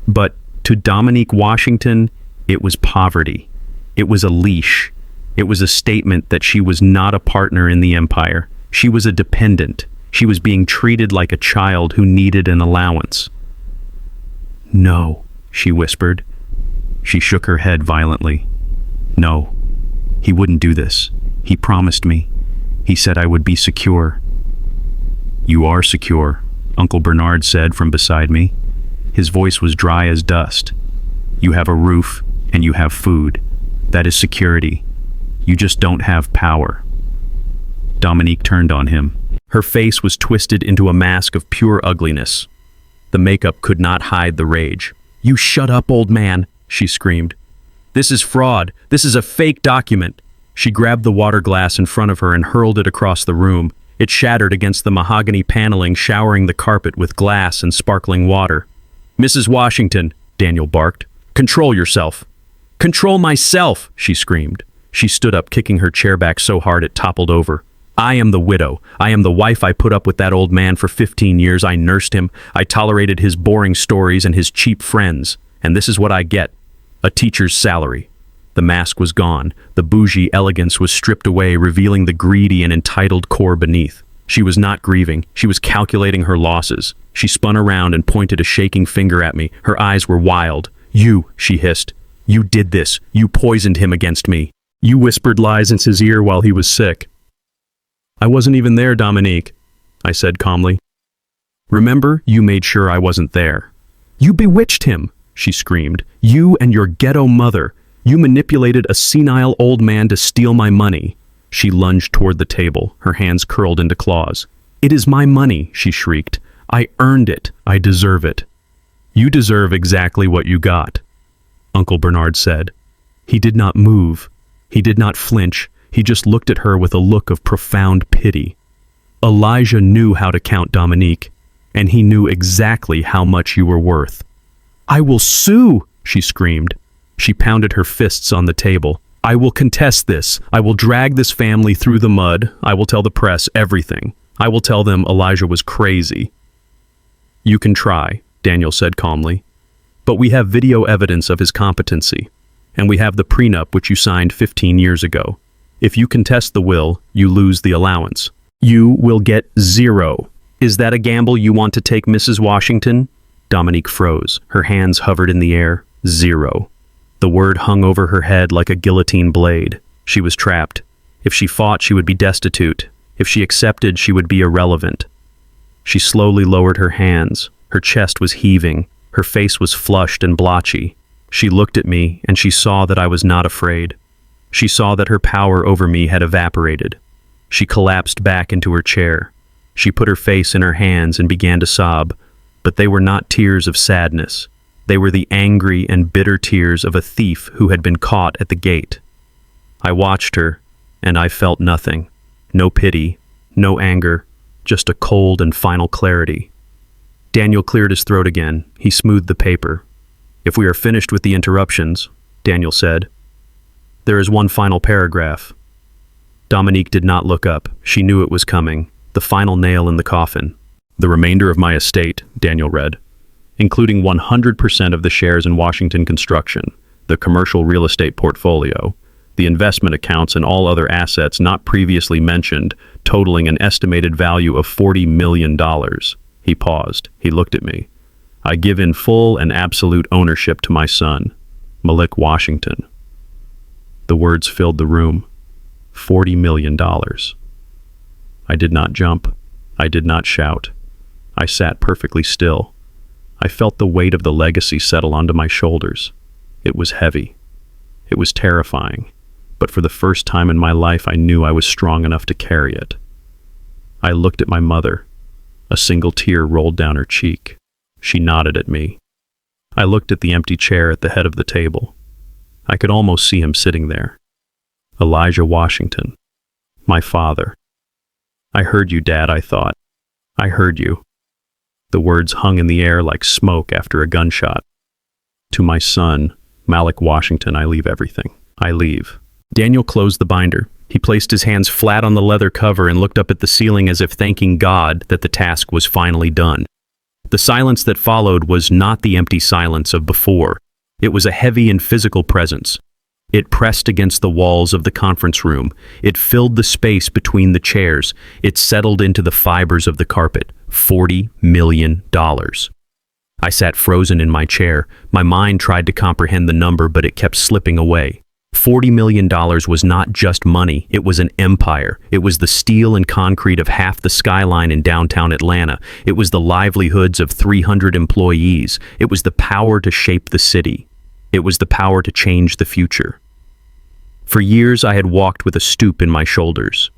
But to Dominique Washington, it was poverty. It was a leash. It was a statement that she was not a partner in the empire. She was a dependent. She was being treated like a child who needed an allowance. "No," she whispered. She shook her head violently. "No, he wouldn't do this. He promised me. He said I would be secure." "You are secure," Uncle Bernard said from beside me. His voice was dry as dust. "You have a roof and you have food. That is security. You just don't have power." Dominique turned on him. Her face was twisted into a mask of pure ugliness. The makeup could not hide the rage. "You shut up, old man," she screamed. "This is fraud. This is a fake document." She grabbed the water glass in front of her and hurled it across the room. It shattered against the mahogany paneling, showering the carpet with glass and sparkling water. "Mrs. Washington," Daniel barked, "control yourself." "Control myself," she screamed. She stood up, kicking her chair back so hard it toppled over. "I am the widow. I am the wife. I put up with that old man for 15 years. I nursed him. I tolerated his boring stories and his cheap friends. And this is what I get. A teacher's salary." The mask was gone. The bougie elegance was stripped away, revealing the greedy and entitled core beneath. She was not grieving. She was calculating her losses. She spun around and pointed a shaking finger at me. Her eyes were wild. "You," she hissed. "You did this. You poisoned him against me. You whispered lies in his ear while he was sick." "I wasn't even there, Dominique," I said calmly. "Remember, you made sure I wasn't there." "You bewitched him," she screamed. "You and your ghetto mother. You manipulated a senile old man to steal my money." She lunged toward the table, her hands curled into claws. "It is my money," she shrieked. "I earned it. I deserve it." "You deserve exactly what you got," Uncle Bernard said. He did not move. He did not flinch. He just looked at her with a look of profound pity. Elijah knew how to count, Dominique, and he knew exactly how much you were worth. "I will sue," she screamed. She pounded her fists on the table. "I will contest this. I will drag this family through the mud. I will tell the press everything. I will tell them Elijah was crazy." "You can try," Daniel said calmly. "But we have video evidence of his competency, and we have the prenup which you signed 15 years ago. If you contest the will, you lose the allowance. You will get 0. Is that a gamble you want to take, Mrs. Washington?" Dominique froze. Her hands hovered in the air. 0. The word hung over her head like a guillotine blade. She was trapped. If she fought, she would be destitute. If she accepted, she would be irrelevant. She slowly lowered her hands. Her chest was heaving. Her face was flushed and blotchy. She looked at me, and she saw that I was not afraid. She saw that her power over me had evaporated. She collapsed back into her chair. She put her face in her hands and began to sob, but they were not tears of sadness. They were the angry and bitter tears of a thief who had been caught at the gate. I watched her, and I felt nothing. No pity, no anger, just a cold and final clarity. Daniel cleared his throat again. He smoothed the paper. "If we are finished with the interruptions," Daniel said, "there is one final paragraph." Dominique did not look up. She knew it was coming. The final nail in the coffin. "The remainder of my estate," Daniel read, "including 100% of the shares in Washington Construction, the commercial real estate portfolio, the investment accounts and all other assets not previously mentioned, totaling an estimated value of $40 million. He paused. He looked at me. "I give in full and absolute ownership to my son, Malik Washington." The words filled the room. $40 million. I did not jump. I did not shout. I sat perfectly still. I felt the weight of the legacy settle onto my shoulders. It was heavy. It was terrifying. But for the first time in my life, I knew I was strong enough to carry it. I looked at my mother. A single tear rolled down her cheek. She nodded at me. I looked at the empty chair at the head of the table. I could almost see him sitting there. Elijah Washington. My father. "I heard you, Dad," I thought. "I heard you." The words hung in the air like smoke after a gunshot. "To my son, Malik Washington, I leave everything. I leave." Daniel closed the binder. He placed his hands flat on the leather cover and looked up at the ceiling as if thanking God that the task was finally done. The silence that followed was not the empty silence of before. It was a heavy and physical presence. It pressed against the walls of the conference room. It filled the space between the chairs. It settled into the fibers of the carpet. $40 million. I sat frozen in my chair. My mind tried to comprehend the number, but it kept slipping away. $40 million was not just money, it was an empire. It was the steel and concrete of half the skyline in downtown Atlanta. It was the livelihoods of 300 employees. It was the power to shape the city. It was the power to change the future. For years, I had walked with a stoop in my shoulders.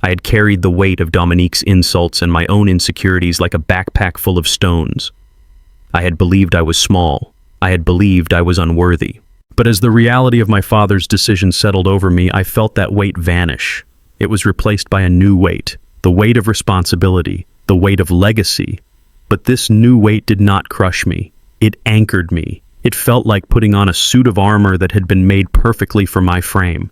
I had carried the weight of Dominique's insults and my own insecurities like a backpack full of stones. I had believed I was small. I had believed I was unworthy. But as the reality of my father's decision settled over me, I felt that weight vanish. It was replaced by a new weight, the weight of responsibility, the weight of legacy. But this new weight did not crush me. It anchored me. It felt like putting on a suit of armor that had been made perfectly for my frame.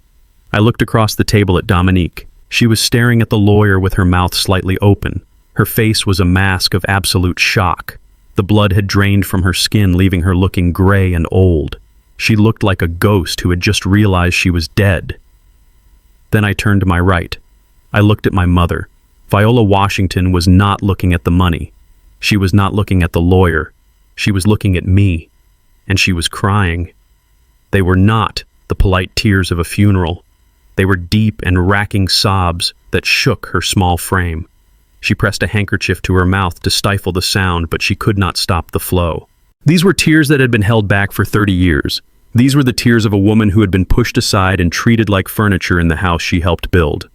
I looked across the table at Dominique. She was staring at the lawyer with her mouth slightly open. Her face was a mask of absolute shock. The blood had drained from her skin, leaving her looking gray and old. She looked like a ghost who had just realized she was dead. Then I turned to my right. I looked at my mother. Viola Washington was not looking at the money. She was not looking at the lawyer. She was looking at me. And she was crying. They were not the polite tears of a funeral. They were deep and racking sobs that shook her small frame. She pressed a handkerchief to her mouth to stifle the sound, but she could not stop the flow. These were tears that had been held back for 30 years. These were the tears of a woman who had been pushed aside and treated like furniture in the house she helped build.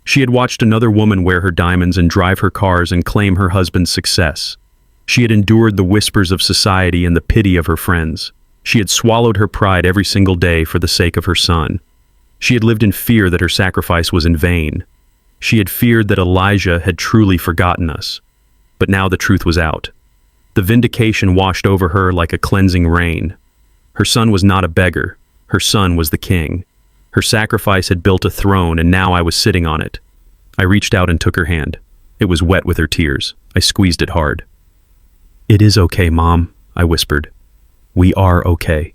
She had watched another woman wear her diamonds and drive her cars and claim her husband's success. She had endured the whispers of society and the pity of her friends. She had swallowed her pride every single day for the sake of her son. She had lived in fear that her sacrifice was in vain. She had feared that Elijah had truly forgotten us. But now the truth was out. The vindication washed over her like a cleansing rain. Her son was not a beggar. Her son was the king. Her sacrifice had built a throne, and now I was sitting on it. I reached out and took her hand. It was wet with her tears. I squeezed it hard. "It is okay, Mom," I whispered. "We are okay."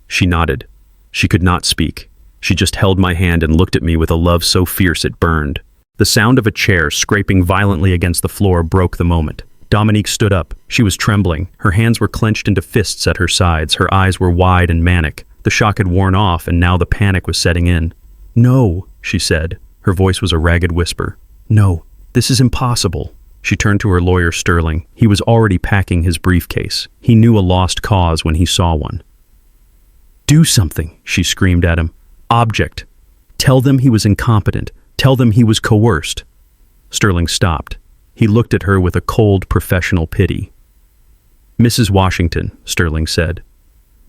She nodded. She could not speak. She just held my hand and looked at me with a love so fierce it burned. The sound of a chair scraping violently against the floor broke the moment. Dominique stood up. She was trembling. Her hands were clenched into fists at her sides. Her eyes were wide and manic. The shock had worn off, and now the panic was setting in. "No," she said. Her voice was a ragged whisper. "No, this is impossible." She turned to her lawyer, Sterling. He was already packing his briefcase. He knew a lost cause when he saw one. "Do something," she screamed at him. "Object. Tell them he was incompetent. Tell them he was coerced." Sterling stopped. He looked at her with a cold, professional pity. Mrs. Washington, Sterling said.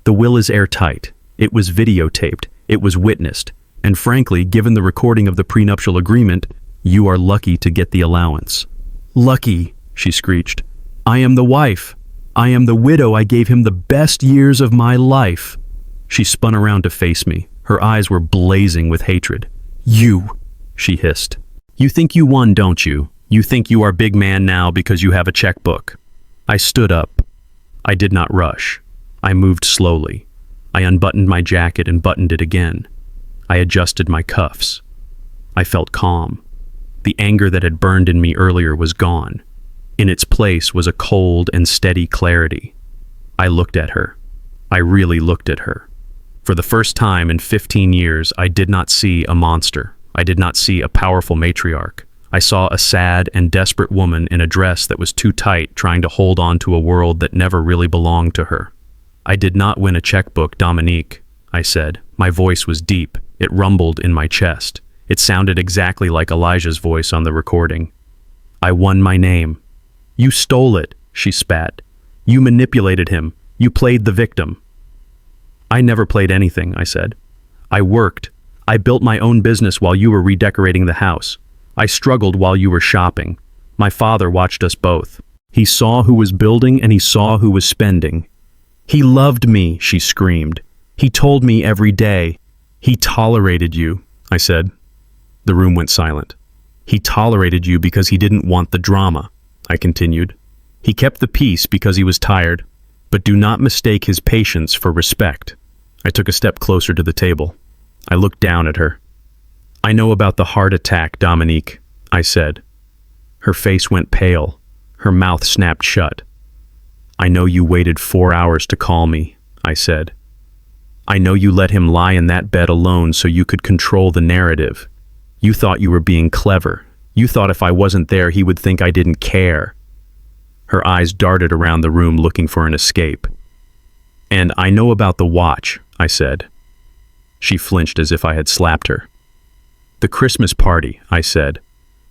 The will is airtight. It was videotaped. It was witnessed. And frankly, given the recording of the prenuptial agreement, you are lucky to get the allowance. Lucky, she screeched. I am the wife. I am the widow. I gave him the best years of my life. She spun around to face me. Her eyes were blazing with hatred. You, she hissed. You think you won, don't you? You think you are big man now because you have a checkbook. I stood up. I did not rush. I moved slowly. I unbuttoned my jacket and buttoned it again. I adjusted my cuffs. I felt calm. The anger that had burned in me earlier was gone. In its place was a cold and steady clarity. I looked at her. I really looked at her. For the first time in 15 years, I did not see a monster. I did not see a powerful matriarch. I saw a sad and desperate woman in a dress that was too tight, trying to hold on to a world that never really belonged to her. I did not win a checkbook, Dominique, I said. My voice was deep. It rumbled in my chest. It sounded exactly like Elijah's voice on the recording. I won my name. You stole it, she spat. You manipulated him. You played the victim. I never played anything, I said. I worked. I built my own business while you were redecorating the house. I struggled while you were shopping. My father watched us both. He saw who was building and he saw who was spending. He loved me, she screamed. He told me every day. He tolerated you, I said. The room went silent. He tolerated you because he didn't want the drama, I continued. He kept the peace because he was tired, but do not mistake his patience for respect. I took a step closer to the table. I looked down at her. I know about the heart attack, Dominique, I said. Her face went pale. Her mouth snapped shut. I know you waited 4 hours to call me, I said. I know you let him lie in that bed alone so you could control the narrative. You thought you were being clever. You thought if I wasn't there, he would think I didn't care. Her eyes darted around the room looking for an escape. And I know about the watch, I said. She flinched as if I had slapped her. The Christmas party, I said.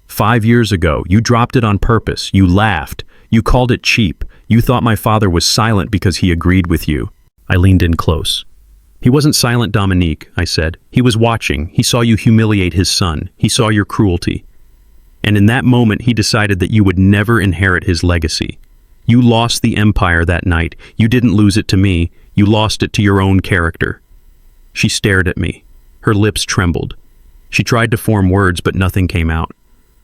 5 years ago, you dropped it on purpose. You laughed. You called it cheap. You thought my father was silent because he agreed with you. I leaned in close. He wasn't silent, Dominique, I said. He was watching. He saw you humiliate his son. He saw your cruelty. And in that moment, he decided that you would never inherit his legacy. You lost the empire that night. You didn't lose it to me. You lost it to your own character. She stared at me. Her lips trembled. She tried to form words, but nothing came out.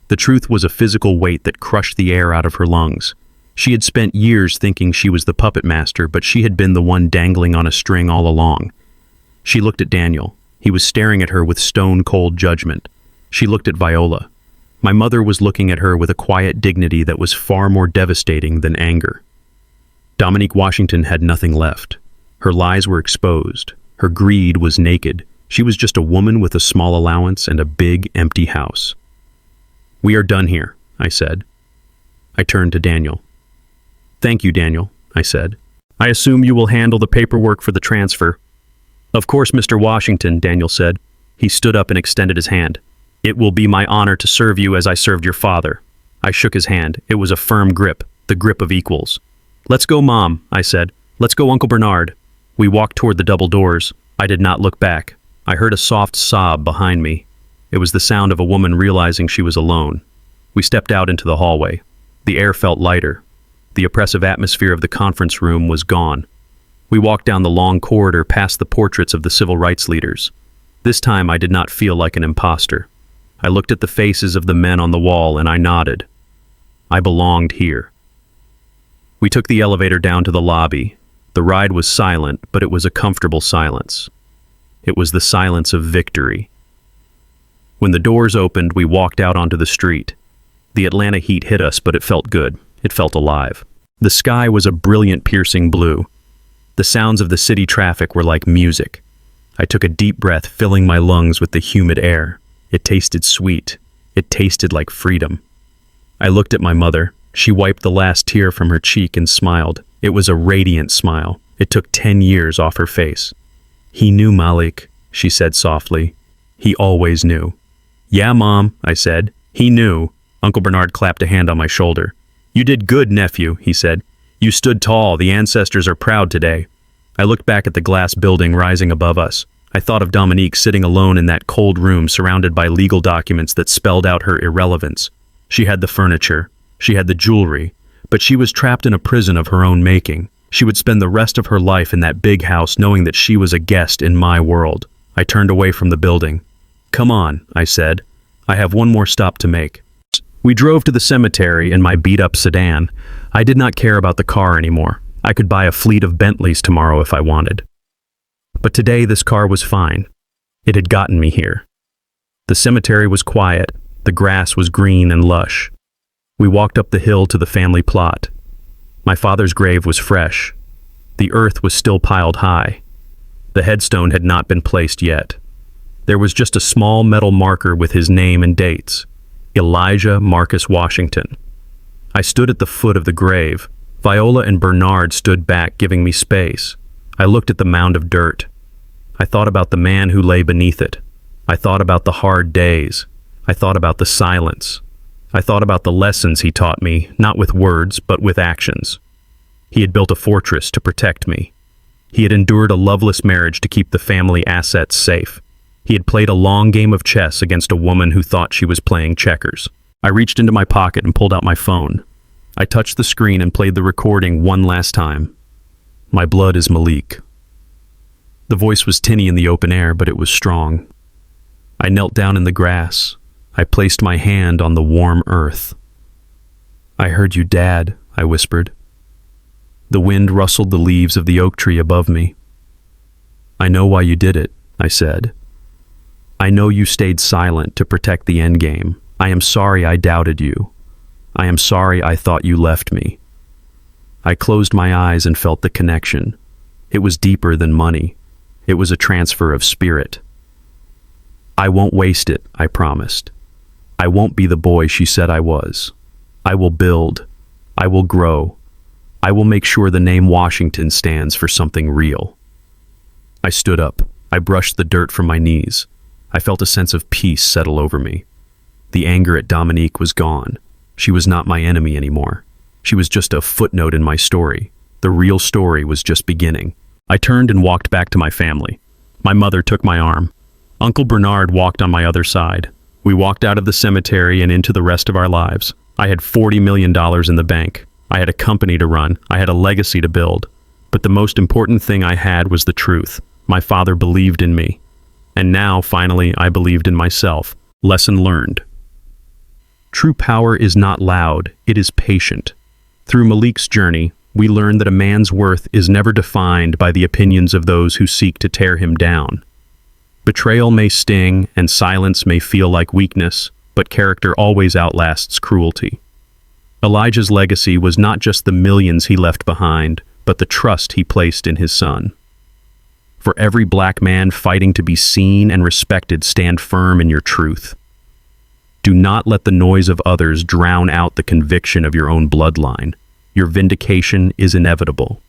The truth was a physical weight that crushed the air out of her lungs. She had spent years thinking she was the puppet master, but she had been the one dangling on a string all along. She looked at Daniel. He was staring at her with stone-cold judgment. She looked at Viola. My mother was looking at her with a quiet dignity that was far more devastating than anger. Dominique Washington had nothing left. Her lies were exposed. Her greed was naked. She was just a woman with a small allowance and a big, empty house. We are done here, I said. I turned to Daniel. Thank you, Daniel, I said. I assume you will handle the paperwork for the transfer. Of course, Mr. Washington, Daniel said. He stood up and extended his hand. It will be my honor to serve you as I served your father. I shook his hand. It was a firm grip, the grip of equals. Let's go, Mom, I said. Let's go, Uncle Bernard. We walked toward the double doors. I did not look back. I heard a soft sob behind me. It was the sound of a woman realizing she was alone. We stepped out into the hallway. The air felt lighter. The oppressive atmosphere of the conference room was gone. We walked down the long corridor past the portraits of the civil rights leaders. This time I did not feel like an imposter. I looked at the faces of the men on the wall and I nodded. I belonged here. We took the elevator down to the lobby. The ride was silent, but it was a comfortable silence. It was the silence of victory. When the doors opened, we walked out onto the street. The Atlanta heat hit us, but it felt good. It felt alive. The sky was a brilliant, piercing blue. The sounds of the city traffic were like music. I took a deep breath, filling my lungs with the humid air. It tasted sweet. It tasted like freedom. I looked at my mother. She wiped the last tear from her cheek and smiled. It was a radiant smile. It took 10 years off her face. He knew, Malik, she said softly. He always knew. Yeah, Mom, I said. He knew. Uncle Bernard clapped a hand on my shoulder. You did good, nephew, he said. You stood tall. The ancestors are proud today. I looked back at the glass building rising above us. I thought of Dominique sitting alone in that cold room surrounded by legal documents that spelled out her irrelevance. She had the furniture. She had the jewelry. But she was trapped in a prison of her own making. She would spend the rest of her life in that big house knowing that she was a guest in my world. I turned away from the building. "Come on," I said. "I have one more stop to make." We drove to the cemetery in my beat-up sedan. I did not care about the car anymore. I could buy a fleet of Bentleys tomorrow if I wanted. But today this car was fine. It had gotten me here. The cemetery was quiet. The grass was green and lush. We walked up the hill to the family plot. My father's grave was fresh. The earth was still piled high. The headstone had not been placed yet. There was just a small metal marker with his name and dates. Elijah Marcus Washington. I stood at the foot of the grave. Viola and Bernard stood back, giving me space. I looked at the mound of dirt. I thought about the man who lay beneath it. I thought about the hard days. I thought about the silence. I thought about the lessons he taught me, not with words, but with actions. He had built a fortress to protect me. He had endured a loveless marriage to keep the family assets safe. He had played a long game of chess against a woman who thought she was playing checkers. I reached into my pocket and pulled out my phone. I touched the screen and played the recording one last time. "My blood is Malik." The voice was tinny in the open air, but it was strong. I knelt down in the grass. I placed my hand on the warm earth. "I heard you, Dad," I whispered. The wind rustled the leaves of the oak tree above me. "I know why you did it," I said. "I know you stayed silent to protect the endgame. I am sorry I doubted you. I am sorry I thought you left me." I closed my eyes and felt the connection. It was deeper than money. It was a transfer of spirit. "I won't waste it," I promised. "I won't be the boy she said I was. I will build. I will grow. I will make sure the name Washington stands for something real." I stood up. I brushed the dirt from my knees. I felt a sense of peace settle over me. The anger at Dominique was gone. She was not my enemy anymore. She was just a footnote in my story. The real story was just beginning. I turned and walked back to my family. My mother took my arm. Uncle Bernard walked on my other side. We walked out of the cemetery and into the rest of our lives. I had $40 million in the bank. I had a company to run. I had a legacy to build. But the most important thing I had was the truth. My father believed in me. And now, finally, I believed in myself. Lesson learned. True power is not loud, it is patient. Through Malik's journey, we learn that a man's worth is never defined by the opinions of those who seek to tear him down. Betrayal may sting and silence may feel like weakness, but character always outlasts cruelty. Elijah's legacy was not just the millions he left behind, but the trust he placed in his son. For every black man fighting to be seen and respected, stand firm in your truth. Do not let the noise of others drown out the conviction of your own bloodline. Your vindication is inevitable.